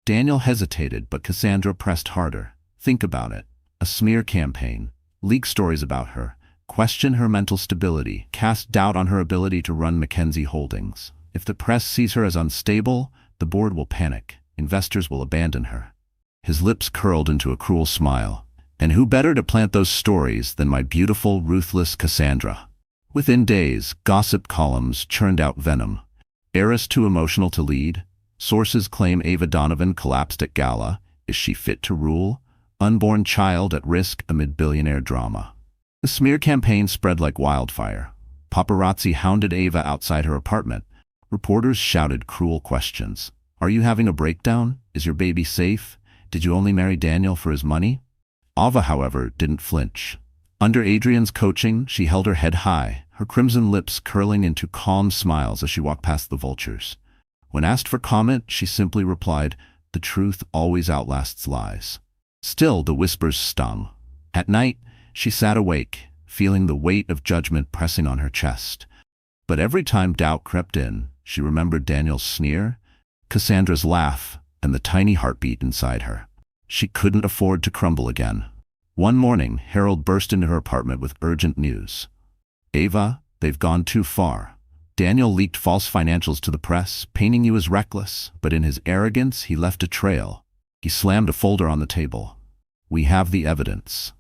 Daniel hesitated, but Cassandra pressed harder. Think about it. A smear campaign. Leak stories about her. Question her mental stability. Cast doubt on her ability to run Mackenzie Holdings. If the press sees her as unstable, the board will panic. Investors will abandon her. His lips curled into a cruel smile. And who better to plant those stories than my beautiful, ruthless Cassandra? Within days, gossip columns churned out venom. Heiress too emotional to lead. Sources claim Ava Donovan collapsed at gala. Is she fit to rule? Unborn child at risk amid billionaire drama. The smear campaign spread like wildfire. Paparazzi hounded Ava outside her apartment. Reporters shouted cruel questions. Are you having a breakdown? Is your baby safe? Did you only marry Daniel for his money? Ava, however, didn't flinch. Under Adrian's coaching, she held her head high, her crimson lips curling into calm smiles as she walked past the vultures. When asked for comment, she simply replied, "The truth always outlasts lies." Still, the whispers stung. At night, she sat awake, feeling the weight of judgment pressing on her chest. But every time doubt crept in, she remembered Daniel's sneer, Cassandra's laugh, and the tiny heartbeat inside her. She couldn't afford to crumble again. One morning, Harold burst into her apartment with urgent news. "Ava, they've gone too far. Daniel leaked false financials to the press, painting you as reckless, but in his arrogance, he left a trail." He slammed a folder on the table. "We have the evidence."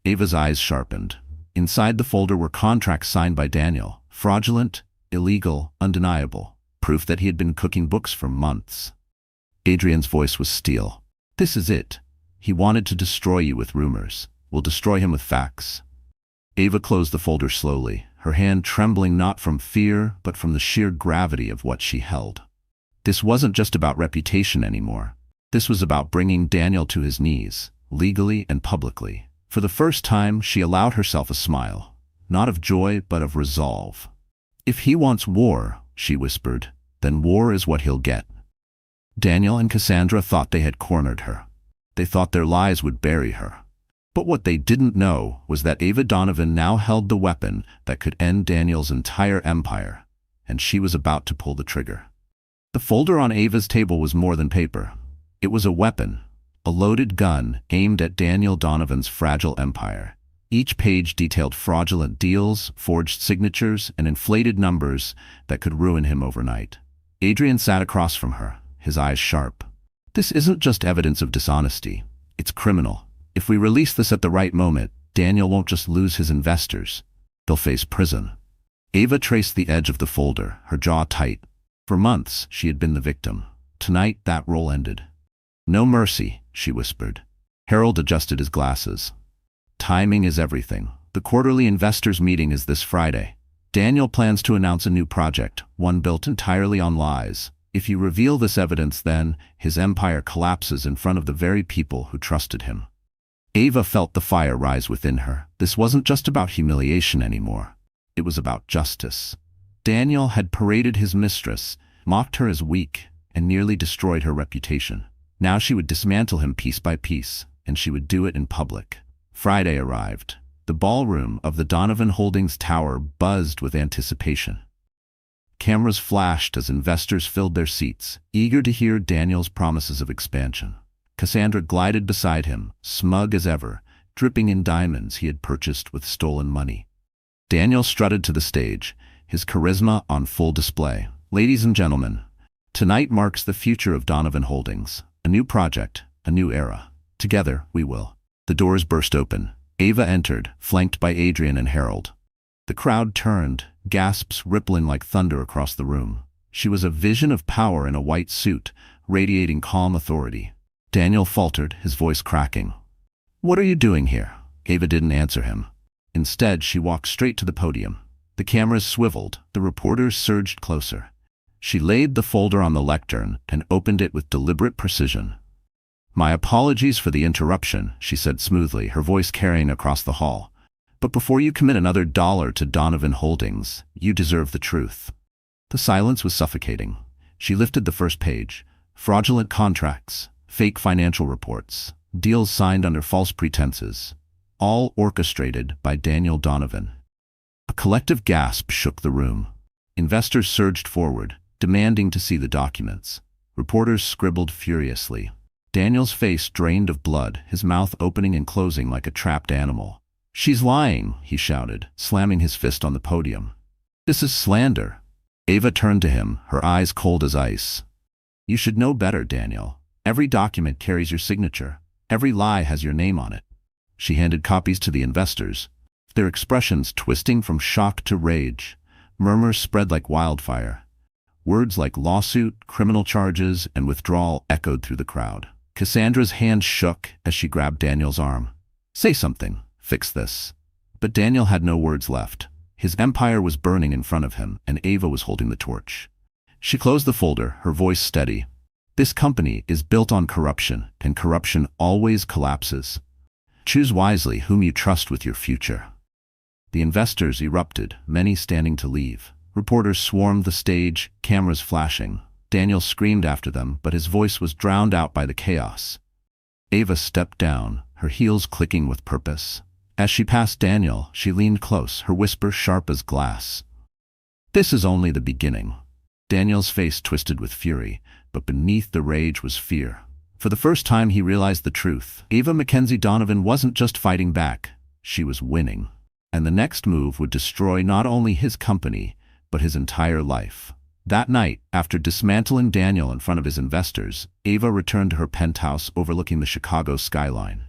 Ava's eyes sharpened. Inside the folder were contracts signed by Daniel, fraudulent, illegal, undeniable, proof that he had been cooking books for months. Adrian's voice was steel. "This is it. He wanted to destroy you with rumors. We'll destroy him with facts." Ava closed the folder slowly, her hand trembling not from fear, but from the sheer gravity of what she held. This wasn't just about reputation anymore. This was about bringing Daniel to his knees, legally and publicly. For the first time, she allowed herself a smile, not of joy, but of resolve. "If he wants war," she whispered, "then war is what he'll get." Daniel and Cassandra thought they had cornered her. They thought their lies would bury her. But what they didn't know was that Ava Donovan now held the weapon that could end Daniel's entire empire, and she was about to pull the trigger. The folder on Ava's table was more than paper. It was a weapon, a loaded gun aimed at Daniel Donovan's fragile empire. Each page detailed fraudulent deals, forged signatures, and inflated numbers that could ruin him overnight. Adrian sat across from her, his eyes sharp. "This isn't just evidence of dishonesty. It's criminal. If we release this at the right moment, Daniel won't just lose his investors. They'll face prison." Ava traced the edge of the folder, her jaw tight. For months, she had been the victim. Tonight, that role ended. "No mercy," she whispered. Harold adjusted his glasses. "Timing is everything. The quarterly investors' meeting is this Friday. Daniel plans to announce a new project, one built entirely on lies. If you reveal this evidence, then his empire collapses in front of the very people who trusted him." Ava felt the fire rise within her. This wasn't just about humiliation anymore. It was about justice. Daniel had paraded his mistress, mocked her as weak, and nearly destroyed her reputation. Now she would dismantle him piece by piece, and she would do it in public. Friday arrived. The ballroom of the Donovan Holdings Tower buzzed with anticipation. Cameras flashed as investors filled their seats, eager to hear Daniel's promises of expansion. Cassandra glided beside him, smug as ever, dripping in diamonds he had purchased with stolen money. Daniel strutted to the stage, his charisma on full display. "Ladies and gentlemen, tonight marks the future of Donovan Holdings. A new project, a new era. Together, we will." The doors burst open. Ava entered, flanked by Adrian and Harold. The crowd turned, gasps rippling like thunder across the room. She was a vision of power in a white suit, radiating calm authority. Daniel faltered, his voice cracking. "What are you doing here?" Ava didn't answer him. Instead, she walked straight to the podium. The cameras swiveled, the reporters surged closer. She laid the folder on the lectern and opened it with deliberate precision. "My apologies for the interruption," she said smoothly, her voice carrying across the hall. "But before you commit another dollar to Donovan Holdings, you deserve the truth." The silence was suffocating. She lifted the first page. Fraudulent contracts, fake financial reports. deals signed under false pretenses, all orchestrated by Daniel Donovan. A collective gasp shook the room. Investors surged forward, demanding to see the documents. Reporters scribbled furiously. Daniel's face drained of blood, his mouth opening and closing like a trapped animal. "She's lying," he shouted, slamming his fist on the podium. "This is slander." Ava turned to him, her eyes cold as ice. "You should know better, Daniel. Every document carries your signature. Every lie has your name on it." She handed copies to the investors, their expressions twisting from shock to rage. Murmurs spread like wildfire. Words like lawsuit, criminal charges, and withdrawal echoed through the crowd. Cassandra's hand shook as she grabbed Daniel's arm. "Say something. Fix this." But Daniel had no words left. His empire was burning in front of him, and Ava was holding the torch. She closed the folder, her voice steady. "This company is built on corruption, and corruption always collapses. Choose wisely whom you trust with your future." The investors erupted, many standing to leave. Reporters swarmed the stage, cameras flashing. Daniel screamed after them, but his voice was drowned out by the chaos. Ava stepped down, her heels clicking with purpose. As she passed Daniel, she leaned close, her whisper sharp as glass. "This is only the beginning." Daniel's face twisted with fury, but beneath the rage was fear. For the first time he realized the truth. Ava Mackenzie Donovan wasn't just fighting back, she was winning. And the next move would destroy not only his company, but his entire life. That night, after dismantling Daniel in front of his investors, Ava returned to her penthouse overlooking the Chicago skyline.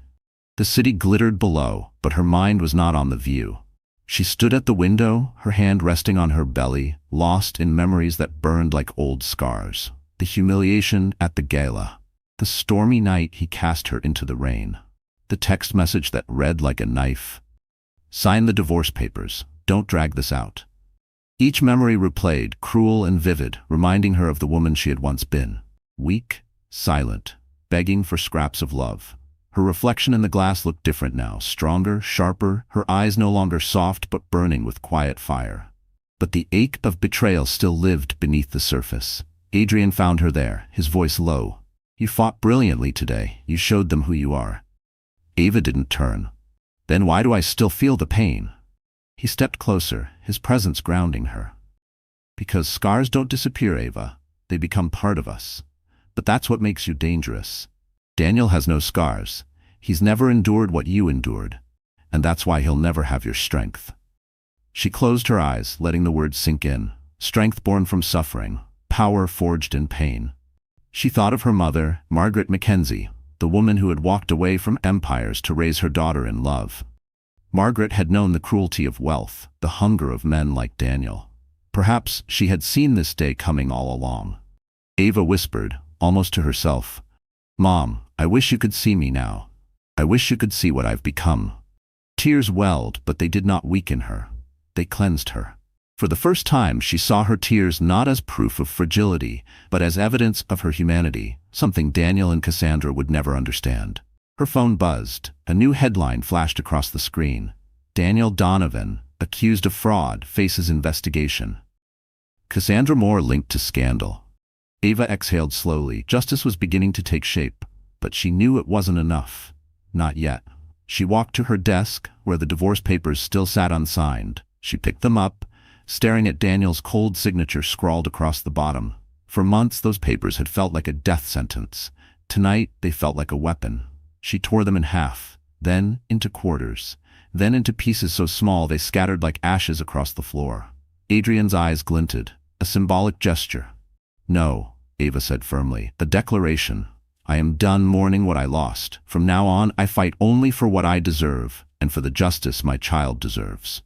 The city glittered below, but her mind was not on the view. She stood at the window, her hand resting on her belly, lost in memories that burned like old scars. The humiliation at the gala. The stormy night he cast her into the rain. The text message that read like a knife. "Sign the divorce papers. Don't drag this out." Each memory replayed, cruel and vivid, reminding her of the woman she had once been. Weak, silent, begging for scraps of love. Her reflection in the glass looked different now, stronger, sharper, her eyes no longer soft but burning with quiet fire. But the ache of betrayal still lived beneath the surface. Adrian found her there, his voice low. "You fought brilliantly today. You showed them who you are." Ava didn't turn. "Then why do I still feel the pain?" He stepped closer, his presence grounding her. "Because scars don't disappear, Ava. They become part of us. But that's what makes you dangerous. Daniel has no scars. He's never endured what you endured. And that's why he'll never have your strength." She closed her eyes, letting the words sink in. Strength born from suffering. Power forged in pain. She thought of her mother, Margaret Mackenzie, the woman who had walked away from empires to raise her daughter in love. Margaret had known the cruelty of wealth, the hunger of men like Daniel. Perhaps she had seen this day coming all along. Ava whispered, almost to herself, "Mom, I wish you could see me now. I wish you could see what I've become." Tears welled, but they did not weaken her. They cleansed her. For the first time, she saw her tears not as proof of fragility, but as evidence of her humanity, something Daniel and Cassandra would never understand. Her phone buzzed. A new headline flashed across the screen. "Daniel Donovan, accused of fraud, faces investigation." Cassandra Moore linked to scandal. Ava exhaled slowly. Justice was beginning to take shape, but she knew it wasn't enough. Not yet. She walked to her desk, where the divorce papers still sat unsigned. She picked them up, staring at Daniel's cold signature scrawled across the bottom. For months, those papers had felt like a death sentence. Tonight, they felt like a weapon. She tore them in half, then into quarters, then into pieces so small they scattered like ashes across the floor. Adrian's eyes glinted, a symbolic gesture. "No," Ava said firmly, "a declaration. I am done mourning what I lost. From now on, I fight only for what I deserve, and for the justice my child deserves."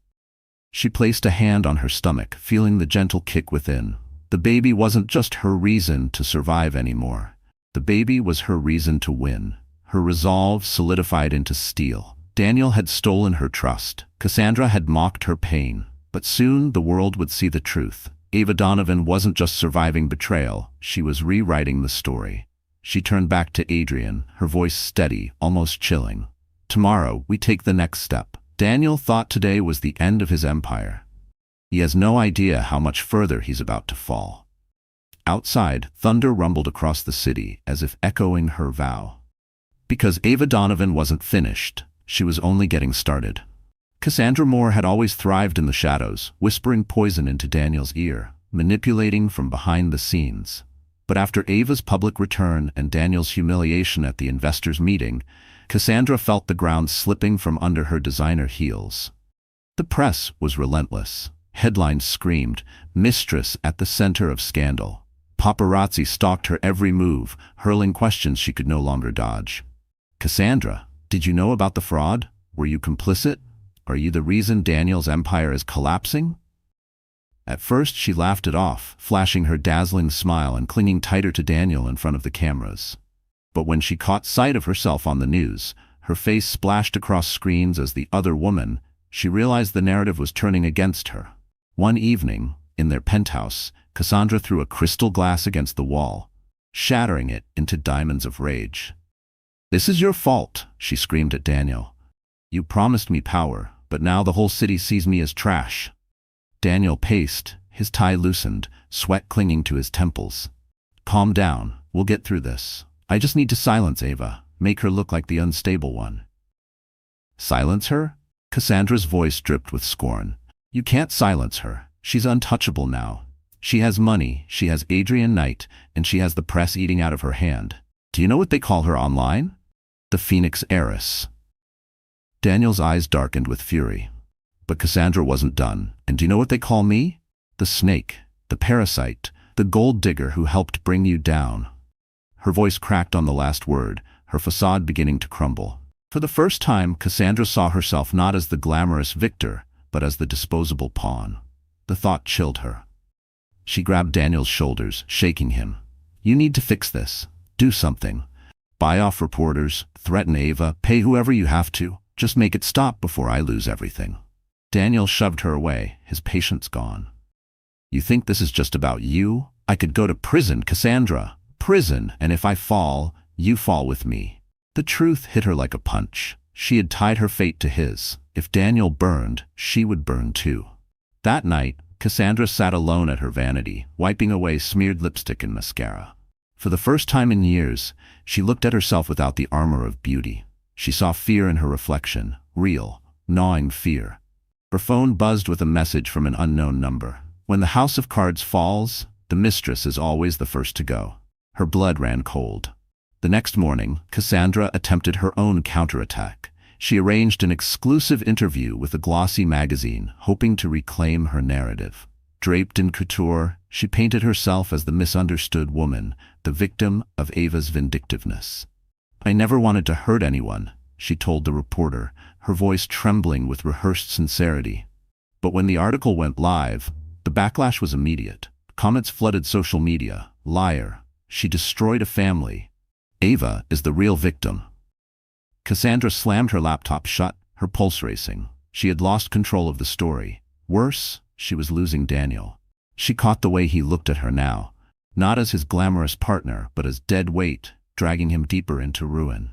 She placed a hand on her stomach, feeling the gentle kick within. The baby wasn't just her reason to survive anymore. The baby was her reason to win. Her resolve solidified into steel. Daniel had stolen her trust. Cassandra had mocked her pain. But soon the world would see the truth. Ava Donovan wasn't just surviving betrayal, she was rewriting the story. She turned back to Adrian, her voice steady, almost chilling. "Tomorrow, we take the next step." Daniel thought today was the end of his empire. He has no idea how much further he's about to fall. Outside, thunder rumbled across the city as if echoing her vow. Because Ava Donovan wasn't finished. She was only getting started. Cassandra Moore had always thrived in the shadows, whispering poison into Daniel's ear, manipulating from behind the scenes. But after Ava's public return and Daniel's humiliation at the investors' meeting, Cassandra felt the ground slipping from under her designer heels. The press was relentless. Headlines screamed, "Mistress at the center of scandal." Paparazzi stalked her every move, hurling questions she could no longer dodge. "Cassandra, did you know about the fraud? Were you complicit? Are you the reason Daniel's empire is collapsing?" At first she laughed it off, flashing her dazzling smile and clinging tighter to Daniel in front of the cameras. But when she caught sight of herself on the news, her face splashed across screens as the other woman, she realized the narrative was turning against her. One evening, in their penthouse, Cassandra threw a crystal glass against the wall, shattering it into diamonds of rage. "This is your fault," she screamed at Daniel. "You promised me power, but now the whole city sees me as trash." Daniel paced, his tie loosened, sweat clinging to his temples. "Calm down, we'll get through this. I just need to silence Ava, make her look like the unstable one." "Silence her?" Cassandra's voice dripped with scorn. "You can't silence her. She's untouchable now. She has money, she has Adrian Knight, and she has the press eating out of her hand. Do you know what they call her online? The Phoenix Heiress." Daniel's eyes darkened with fury. But Cassandra wasn't done. "And do you know what they call me? The snake, the parasite, the gold digger who helped bring you down." Her voice cracked on the last word, her facade beginning to crumble. For the first time, Cassandra saw herself not as the glamorous victor, but as the disposable pawn. The thought chilled her. She grabbed Daniel's shoulders, shaking him. "You need to fix this. Do something. Buy off reporters, threaten Ava, pay whoever you have to. Just make it stop before I lose everything." Daniel shoved her away, his patience gone. "You think this is just about you? I could go to prison, Cassandra. Prison, and if I fall, you fall with me." The truth hit her like a punch. She had tied her fate to his. If Daniel burned, she would burn too. That night, Cassandra sat alone at her vanity, wiping away smeared lipstick and mascara. For the first time in years, she looked at herself without the armor of beauty. She saw fear in her reflection, real, gnawing fear. Her phone buzzed with a message from an unknown number. When the house of cards falls, the mistress is always the first to go. Her blood ran cold. The next morning, Cassandra attempted her own counterattack. She arranged an exclusive interview with a glossy magazine, hoping to reclaim her narrative. Draped in couture, she painted herself as the misunderstood woman, the victim of Ava's vindictiveness. "I never wanted to hurt anyone," she told the reporter, her voice trembling with rehearsed sincerity. But when the article went live, the backlash was immediate. Comments flooded social media. "Liar. She destroyed a family. Ava is the real victim." Cassandra slammed her laptop shut, her pulse racing. She had lost control of the story. Worse, she was losing Daniel. She caught the way he looked at her now, not as his glamorous partner, but as dead weight, dragging him deeper into ruin.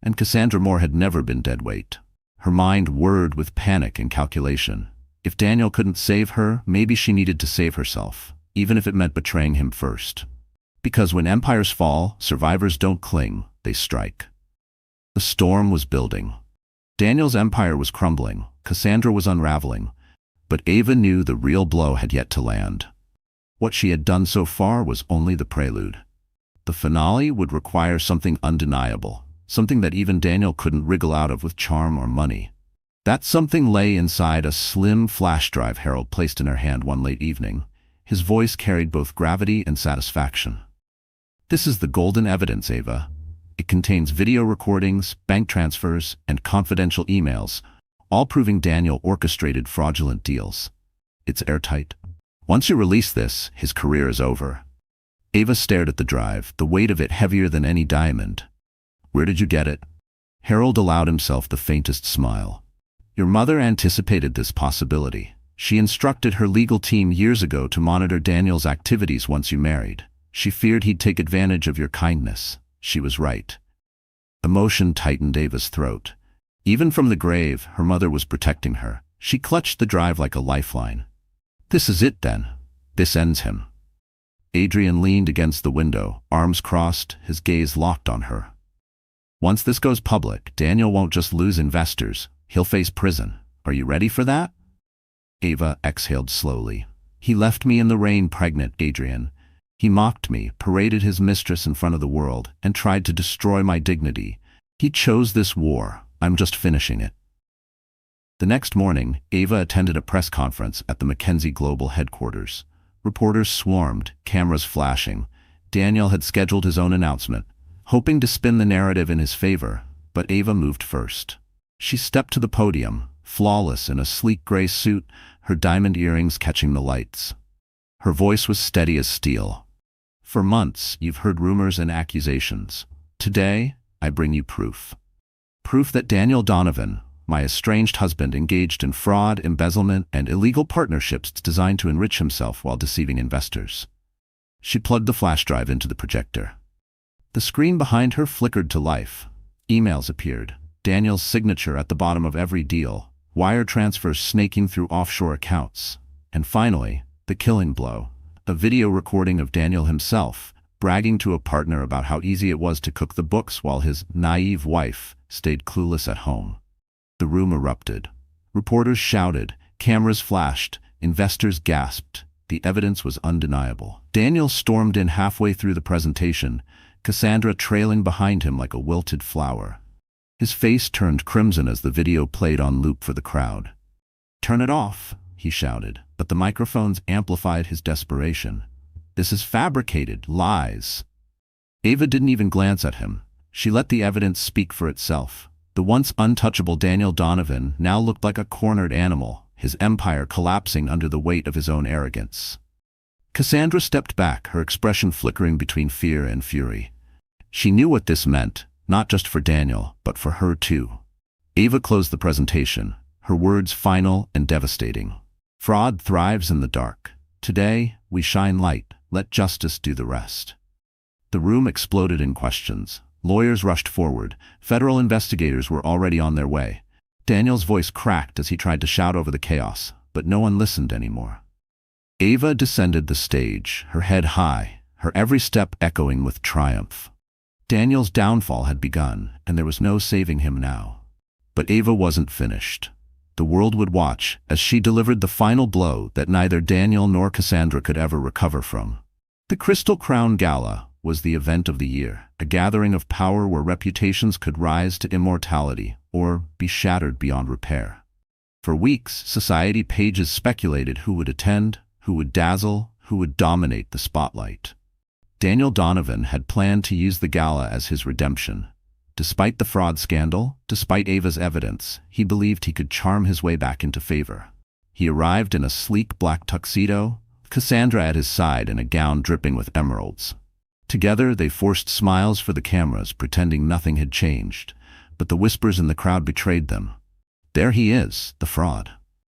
And Cassandra Moore had never been dead weight. Her mind whirred with panic and calculation. If Daniel couldn't save her, maybe she needed to save herself, even if it meant betraying him first. Because when empires fall, survivors don't cling, they strike. The storm was building. Daniel's empire was crumbling, Cassandra was unraveling, but Ava knew the real blow had yet to land. What she had done so far was only the prelude. The finale would require something undeniable, something that even Daniel couldn't wriggle out of with charm or money. That something lay inside a slim flash drive Harold placed in her hand one late evening. His voice carried both gravity and satisfaction. "This is the golden evidence, Ava. It contains video recordings, bank transfers, and confidential emails, all proving Daniel orchestrated fraudulent deals. It's airtight. Once you release this, his career is over." Ava stared at the drive, the weight of it heavier than any diamond. "Where did you get it?" Harold allowed himself the faintest smile. "Your mother anticipated this possibility. She instructed her legal team years ago to monitor Daniel's activities once you married. She feared he'd take advantage of your kindness. She was right." Emotion tightened Ava's throat. Even from the grave, her mother was protecting her. She clutched the drive like a lifeline. "This is it then. This ends him." Adrian leaned against the window, arms crossed, his gaze locked on her. Once this goes public, Daniel won't just lose investors, he'll face prison. Are you ready for that? Ava exhaled slowly. He left me in the rain pregnant, Adrian. He mocked me, paraded his mistress in front of the world, and tried to destroy my dignity. He chose this war. I'm just finishing it. The next morning, Ava attended a press conference at the Mackenzie Global headquarters. Reporters swarmed, cameras flashing. Daniel had scheduled his own announcement, hoping to spin the narrative in his favor, but Ava moved first. She stepped to the podium, flawless in a sleek gray suit, her diamond earrings catching the lights. Her voice was steady as steel. For months, you've heard rumors and accusations. Today, I bring you proof. Proof that Daniel Donovan, my estranged husband, engaged in fraud, embezzlement, and illegal partnerships designed to enrich himself while deceiving investors. She plugged the flash drive into the projector. The screen behind her flickered to life. Emails appeared, Daniel's signature at the bottom of every deal, wire transfers snaking through offshore accounts. And finally, the killing blow, a video recording of Daniel himself, bragging to a partner about how easy it was to cook the books while his naive wife stayed clueless at home. The room erupted. Reporters shouted, cameras flashed, investors gasped. The evidence was undeniable. Daniel stormed in halfway through the presentation, Cassandra trailing behind him like a wilted flower. His face turned crimson as the video played on loop for the crowd. "Turn it off," he shouted, but the microphones amplified his desperation. "This is fabricated, lies." Ava didn't even glance at him. She let the evidence speak for itself. The once untouchable Daniel Donovan now looked like a cornered animal, his empire collapsing under the weight of his own arrogance. Cassandra stepped back, her expression flickering between fear and fury. She knew what this meant, not just for Daniel, but for her too. Ava closed the presentation, her words final and devastating. "Fraud thrives in the dark. Today, we shine light. Let justice do the rest." The room exploded in questions. Lawyers rushed forward. Federal investigators were already on their way. Daniel's voice cracked as he tried to shout over the chaos, but no one listened anymore. Ava descended the stage, her head high, her every step echoing with triumph. Daniel's downfall had begun, and there was no saving him now. But Ava wasn't finished. The world would watch as she delivered the final blow that neither Daniel nor Cassandra could ever recover from. The Crystal Crown Gala was the event of the year, a gathering of power where reputations could rise to immortality or be shattered beyond repair. For weeks, society pages speculated who would attend, who would dazzle, who would dominate the spotlight. Daniel Donovan had planned to use the gala as his redemption. Despite the fraud scandal, despite Ava's evidence, he believed he could charm his way back into favor. He arrived in a sleek black tuxedo, Cassandra at his side in a gown dripping with emeralds. Together, they forced smiles for the cameras, pretending nothing had changed. But the whispers in the crowd betrayed them. There he is, the fraud.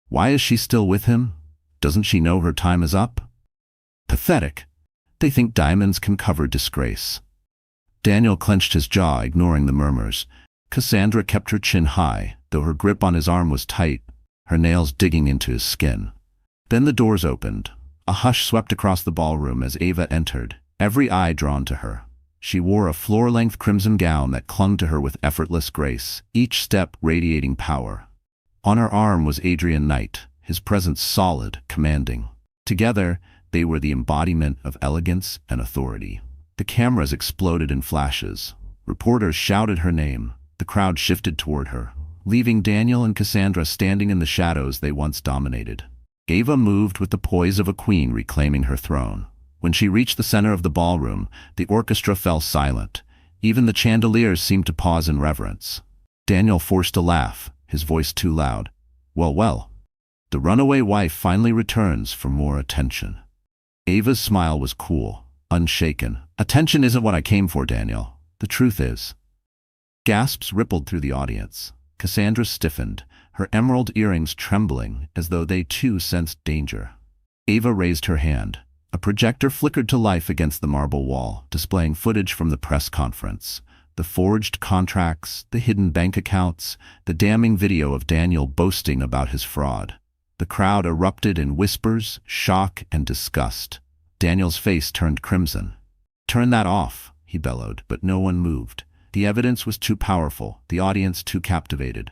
Why is she still with him? Doesn't she know her time is up? Pathetic. They think diamonds can cover disgrace. Daniel clenched his jaw, ignoring the murmurs. Cassandra kept her chin high, though her grip on his arm was tight, her nails digging into his skin. Then the doors opened. A hush swept across the ballroom as Ava entered, every eye drawn to her. She wore a floor-length crimson gown that clung to her with effortless grace, each step radiating power. On her arm was Adrian Knight, his presence solid, commanding. Together, they were the embodiment of elegance and authority. The cameras exploded in flashes. Reporters shouted her name. The crowd shifted toward her, leaving Daniel and Cassandra standing in the shadows they once dominated. Ava moved with the poise of a queen reclaiming her throne. When she reached the center of the ballroom, the orchestra fell silent. Even the chandeliers seemed to pause in reverence. Daniel forced a laugh, his voice too loud. "Well, well. The runaway wife finally returns for more attention." Ava's smile was cool, unshaken. "Attention isn't what I came for, Daniel. The truth is." Gasps rippled through the audience. Cassandra stiffened, her emerald earrings trembling as though they too sensed danger. Ava raised her hand. A projector flickered to life against the marble wall, displaying footage from the press conference. The forged contracts, the hidden bank accounts, the damning video of Daniel boasting about his fraud. The crowd erupted in whispers, shock, and disgust. Daniel's face turned crimson. "Turn that off," he bellowed, but no one moved. The evidence was too powerful, the audience too captivated.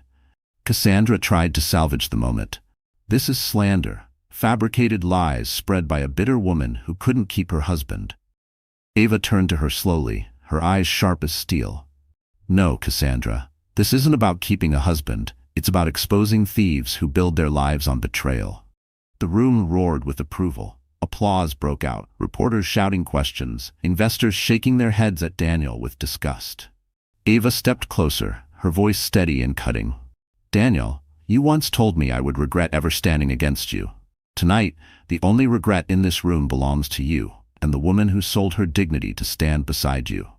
Cassandra tried to salvage the moment. This is slander, fabricated lies spread by a bitter woman who couldn't keep her husband. Ava turned to her slowly, her eyes sharp as steel. No, Cassandra, this isn't about keeping a husband, it's about exposing thieves who build their lives on betrayal. The room roared with approval. Applause broke out, reporters shouting questions, investors shaking their heads at Daniel with disgust. Ava stepped closer, her voice steady and cutting. Daniel, you once told me I would regret ever standing against you. Tonight, the only regret in this room belongs to you, and the woman who sold her dignity to stand beside you.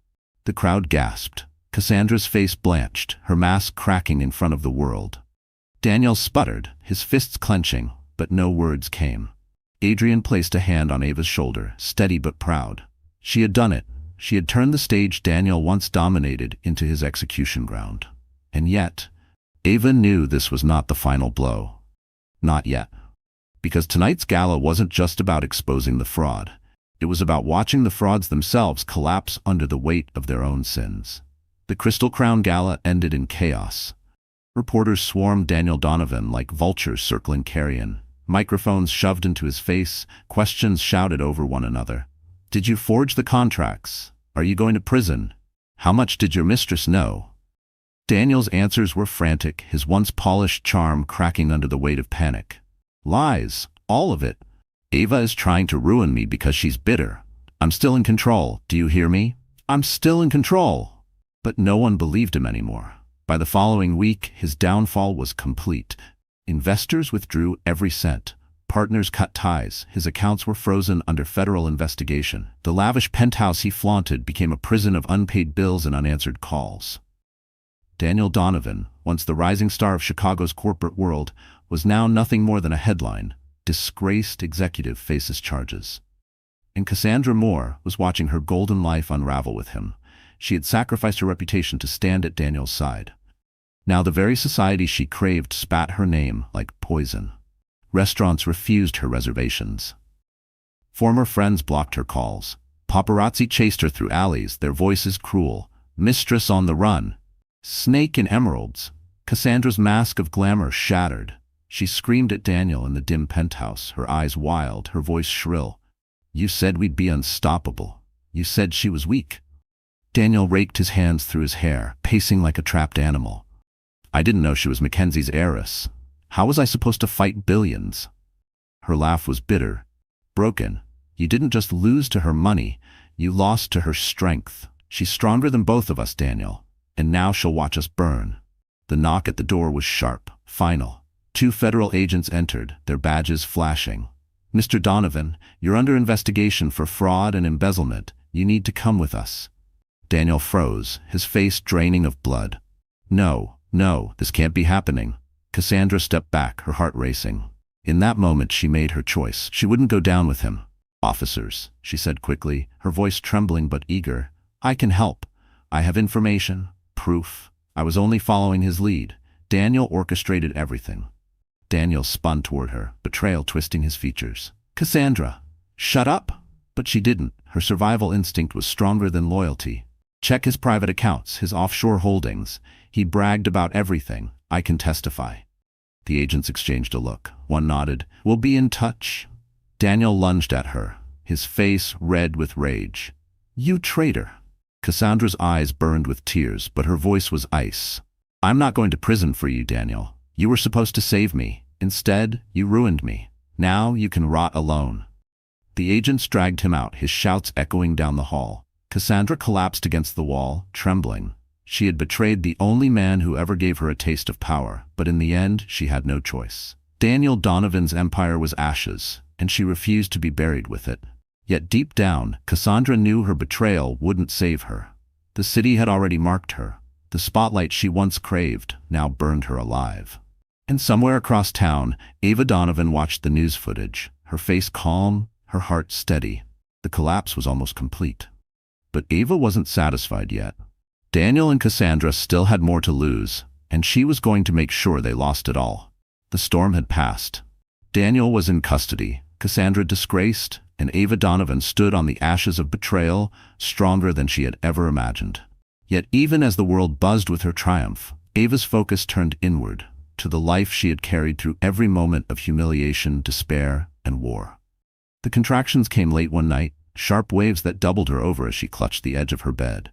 The crowd gasped. Cassandra's face blanched, her mask cracking in front of the world. Daniel sputtered, his fists clenching, but no words came. Adrian placed a hand on Ava's shoulder, steady but proud. She had done it. She had turned the stage Daniel once dominated into his execution ground. And yet, Ava knew this was not the final blow. Not yet. Because tonight's gala wasn't just about exposing the fraud. It was about watching the frauds themselves collapse under the weight of their own sins. The Crystal Crown Gala ended in chaos. Reporters swarmed Daniel Donovan like vultures circling carrion. Microphones shoved into his face, questions shouted over one another. Did you forge the contracts? Are you going to prison? How much did your mistress know? Daniel's answers were frantic, his once polished charm cracking under the weight of panic. Lies, all of it. Ava is trying to ruin me because she's bitter. I'm still in control, do you hear me? I'm still in control. But no one believed him anymore. By the following week, his downfall was complete. Investors withdrew every cent. Partners cut ties. His accounts were frozen under federal investigation. The lavish penthouse he flaunted became a prison of unpaid bills and unanswered calls. Daniel Donovan, once the rising star of Chicago's corporate world, was now nothing more than a headline. Disgraced executive faces charges. And Cassandra Moore was watching her golden life unravel with him. She had sacrificed her reputation to stand at Daniel's side. Now the very society she craved spat her name like poison. Restaurants refused her reservations. Former friends blocked her calls. Paparazzi chased her through alleys, their voices cruel. Mistress on the run. Snake in emeralds. Cassandra's mask of glamour shattered. She screamed at Daniel in the dim penthouse, her eyes wild, her voice shrill. You said we'd be unstoppable. You said she was weak. Daniel raked his hands through his hair, pacing like a trapped animal. I didn't know she was Mackenzie's heiress. How was I supposed to fight billions? Her laugh was bitter, broken. You didn't just lose to her money, you lost to her strength. She's stronger than both of us, Daniel, and now she'll watch us burn. The knock at the door was sharp, final. 2 federal agents entered, their badges flashing. Mr. Donovan, you're under investigation for fraud and embezzlement. You need to come with us. Daniel froze, his face draining of blood. No, this can't be happening. Cassandra stepped back, her heart racing. In that moment she made her choice. She wouldn't go down with him. Officers, she said quickly, her voice trembling but eager. I can help. I have information, proof. I was only following his lead. Daniel orchestrated everything. Daniel spun toward her, betrayal twisting his features. Cassandra, shut up! But she didn't. Her survival instinct was stronger than loyalty. Check his private accounts, his offshore holdings. He bragged about everything. I can testify. The agents exchanged a look. One nodded. We'll be in touch. Daniel lunged at her, his face red with rage. You traitor! Cassandra's eyes burned with tears, but her voice was ice. I'm not going to prison for you, Daniel. You were supposed to save me. Instead, you ruined me. Now you can rot alone. The agents dragged him out, his shouts echoing down the hall. Cassandra collapsed against the wall, trembling. She had betrayed the only man who ever gave her a taste of power, but in the end, she had no choice. Daniel Donovan's empire was ashes, and she refused to be buried with it. Yet deep down, Cassandra knew her betrayal wouldn't save her. The city had already marked her. The spotlight she once craved now burned her alive. And somewhere across town, Ava Donovan watched the news footage, her face calm, her heart steady. The collapse was almost complete. But Ava wasn't satisfied yet. Daniel and Cassandra still had more to lose, and she was going to make sure they lost it all. The storm had passed. Daniel was in custody, Cassandra disgraced, and Ava Donovan stood on the ashes of betrayal, stronger than she had ever imagined. Yet even as the world buzzed with her triumph, Ava's focus turned inward, to the life she had carried through every moment of humiliation, despair, and war. The contractions came late one night, sharp waves that doubled her over as she clutched the edge of her bed.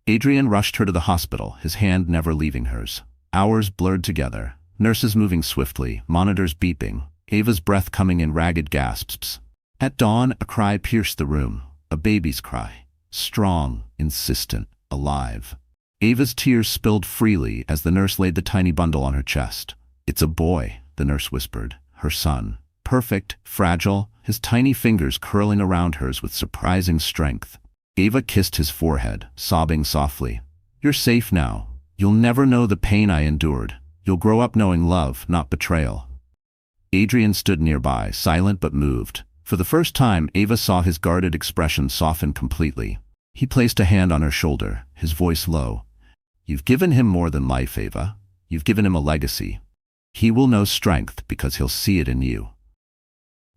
Adrian rushed her to the hospital, his hand never leaving hers. Hours blurred together, nurses moving swiftly, monitors beeping, Ava's breath coming in ragged gasps. At dawn, a cry pierced the room, a baby's cry. Strong, insistent, alive. Ava's tears spilled freely as the nurse laid the tiny bundle on her chest. "It's a boy," the nurse whispered. "Her son. Perfect, fragile, his tiny fingers curling around hers with surprising strength." Ava kissed his forehead, sobbing softly. "You're safe now. You'll never know the pain I endured. You'll grow up knowing love, not betrayal." Adrian stood nearby, silent but moved. For the first time, Ava saw his guarded expression soften completely. He placed a hand on her shoulder, his voice low. "You've given him more than life, Ava. You've given him a legacy. He will know strength because he'll see it in you."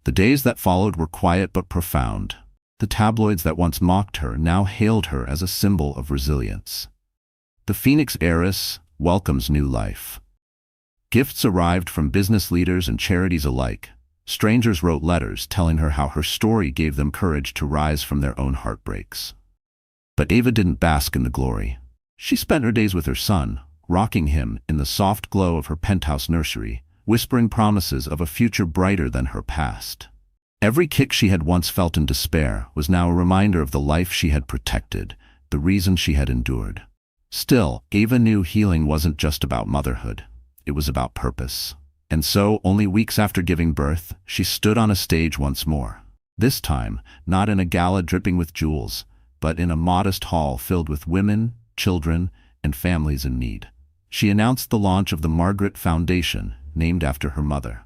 The days that followed were quiet but profound. The tabloids that once mocked her now hailed her as a symbol of resilience. The Phoenix heiress welcomes new life. Gifts arrived from business leaders and charities alike. Strangers wrote letters telling her how her story gave them courage to rise from their own heartbreaks. But Ava didn't bask in the glory. She spent her days with her son, rocking him in the soft glow of her penthouse nursery, whispering promises of a future brighter than her past. Every kick she had once felt in despair was now a reminder of the life she had protected, the reason she had endured. Still, Ava knew healing wasn't just about motherhood. It was about purpose. And so, only weeks after giving birth, she stood on a stage once more. This time, not in a gala dripping with jewels, but in a modest hall filled with women, children, and families in need. She announced the launch of the Margaret Foundation, named after her mother.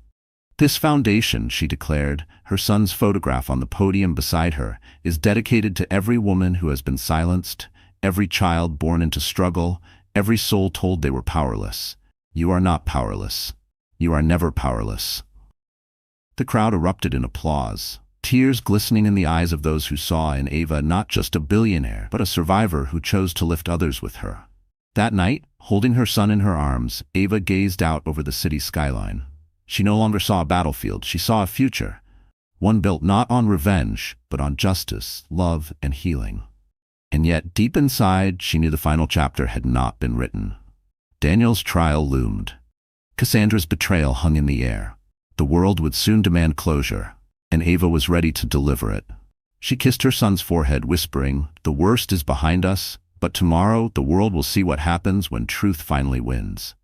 "This foundation," she declared, her son's photograph on the podium beside her, "is dedicated to every woman who has been silenced, every child born into struggle, every soul told they were powerless. You are not powerless. You are never powerless." The crowd erupted in applause, tears glistening in the eyes of those who saw in Ava not just a billionaire, but a survivor who chose to lift others with her. That night, holding her son in her arms, Ava gazed out over the city skyline. She no longer saw a battlefield, she saw a future, one built not on revenge, but on justice, love, and healing. And yet, deep inside, she knew the final chapter had not been written. Daniel's trial loomed. Cassandra's betrayal hung in the air. The world would soon demand closure, and Ava was ready to deliver it. She kissed her son's forehead, whispering, "The worst is behind us, but tomorrow the world will see what happens when truth finally wins."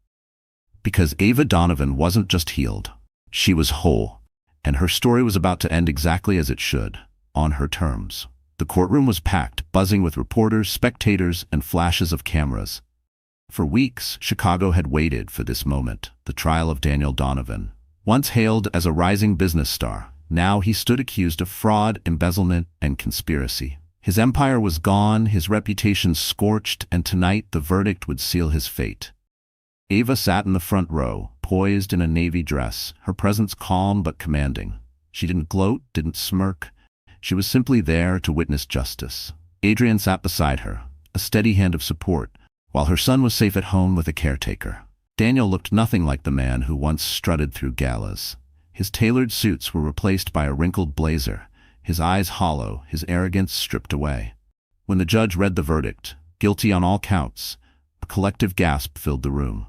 Because Ava Donovan wasn't just healed, she was whole, and her story was about to end exactly as it should, on her terms. The courtroom was packed, buzzing with reporters, spectators, and flashes of cameras. For weeks, Chicago had waited for this moment, the trial of Daniel Donovan. Once hailed as a rising business star, now he stood accused of fraud, embezzlement, and conspiracy. His empire was gone, his reputation scorched, and tonight the verdict would seal his fate. Ava sat in the front row, poised in a navy dress, her presence calm but commanding. She didn't gloat, didn't smirk. She was simply there to witness justice. Adrian sat beside her, a steady hand of support, while her son was safe at home with a caretaker. Daniel looked nothing like the man who once strutted through galas. His tailored suits were replaced by a wrinkled blazer, his eyes hollow, his arrogance stripped away. When the judge read the verdict, guilty on all counts, a collective gasp filled the room.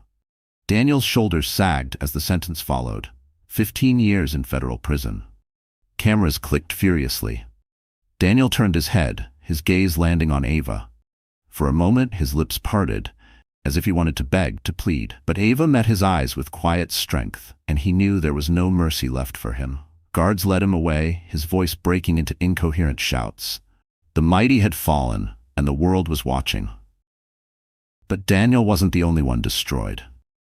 Daniel's shoulders sagged as the sentence followed. 15 years in federal prison. Cameras clicked furiously. Daniel turned his head, his gaze landing on Ava. For a moment, his lips parted, as if he wanted to beg, to plead. But Ava met his eyes with quiet strength, and he knew there was no mercy left for him. Guards led him away, his voice breaking into incoherent shouts. The mighty had fallen, and the world was watching. But Daniel wasn't the only one destroyed.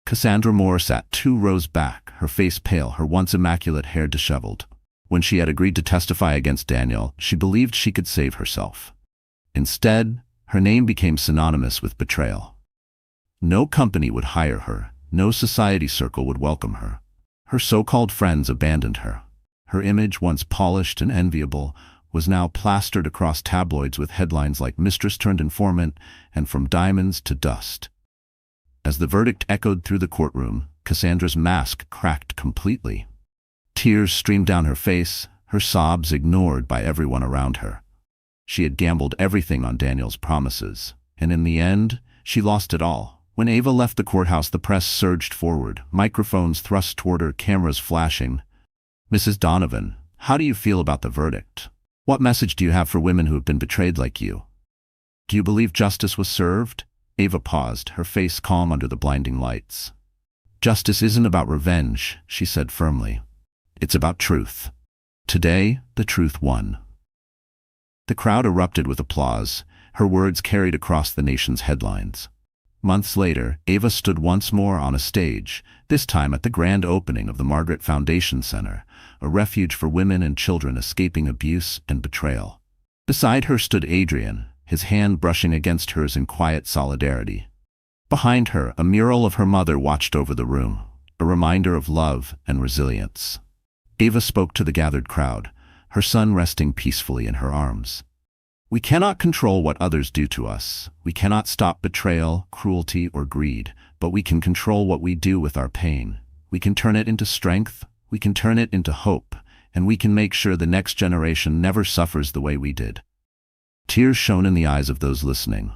Cassandra Moore sat 2 rows back, her face pale, her once immaculate hair disheveled. When she had agreed to testify against Daniel, she believed she could save herself. Instead, her name became synonymous with betrayal. No company would hire her, no society circle would welcome her. Her so-called friends abandoned her. Her image, once polished and enviable, was now plastered across tabloids with headlines like "Mistress Turned Informant" and "From Diamonds to Dust." As the verdict echoed through the courtroom, Cassandra's mask cracked completely. Tears streamed down her face, her sobs ignored by everyone around her. She had gambled everything on Daniel's promises, and in the end, she lost it all. When Ava left the courthouse, the press surged forward, microphones thrust toward her, cameras flashing. "Mrs. Donovan, how do you feel about the verdict? What message do you have for women who have been betrayed like you? Do you believe justice was served?" Ava paused, her face calm under the blinding lights. "Justice isn't about revenge," she said firmly. "It's about truth. Today, the truth won." The crowd erupted with applause, her words carried across the nation's headlines. Months later, Ava stood once more on a stage, this time at the grand opening of the Margaret Foundation Center, a refuge for women and children escaping abuse and betrayal. Beside her stood Adrian, his hand brushing against hers in quiet solidarity. Behind her, a mural of her mother watched over the room, a reminder of love and resilience. Ava spoke to the gathered crowd, her son resting peacefully in her arms. "We cannot control what others do to us. We cannot stop betrayal, cruelty, or greed, but we can control what we do with our pain. We can turn it into strength, we can turn it into hope, and we can make sure the next generation never suffers the way we did." Tears shone in the eyes of those listening.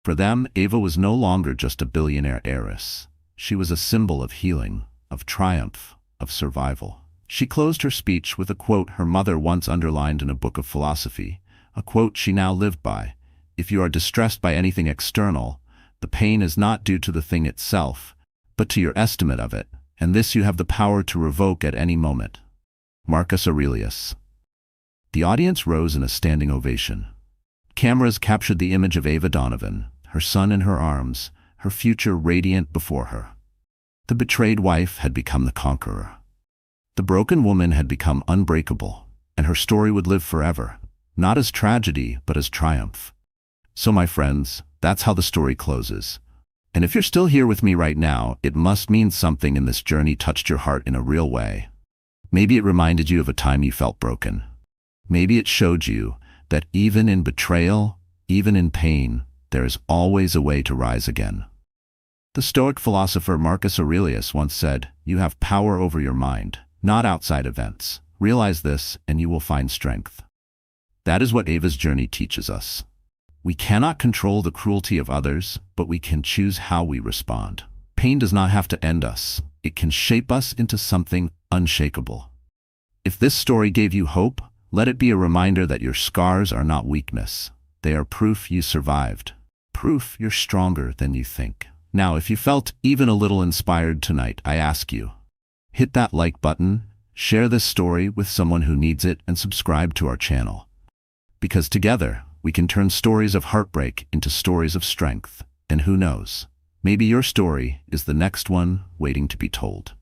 For them, Ava was no longer just a billionaire heiress. She was a symbol of healing, of triumph, of survival. She closed her speech with a quote her mother once underlined in a book of philosophy, a quote she now lived by: "If you are distressed by anything external, the pain is not due to the thing itself, but to your estimate of it, and this you have the power to revoke at any moment." Marcus Aurelius. The audience rose in a standing ovation. Cameras captured the image of Ava Donovan, her son in her arms, her future radiant before her. The betrayed wife had become the conqueror. The broken woman had become unbreakable, and her story would live forever, not as tragedy, but as triumph. So my friends, that's how the story closes. And if you're still here with me right now, it must mean something in this journey touched your heart in a real way. Maybe it reminded you of a time you felt broken. Maybe it showed you that even in betrayal, even in pain, there is always a way to rise again. The Stoic philosopher Marcus Aurelius once said, "You have power over your mind, not outside events. Realize this, and you will find strength." That is what Ava's journey teaches us. We cannot control the cruelty of others, but we can choose how we respond. Pain does not have to end us. It can shape us into something unshakable. If this story gave you hope, let it be a reminder that your scars are not weakness. They are proof you survived. Proof you're stronger than you think. Now, if you felt even a little inspired tonight, I ask you, hit that like button, share this story with someone who needs it, and subscribe to our channel. Because together, we can turn stories of heartbreak into stories of strength. And who knows, maybe your story is the next one waiting to be told.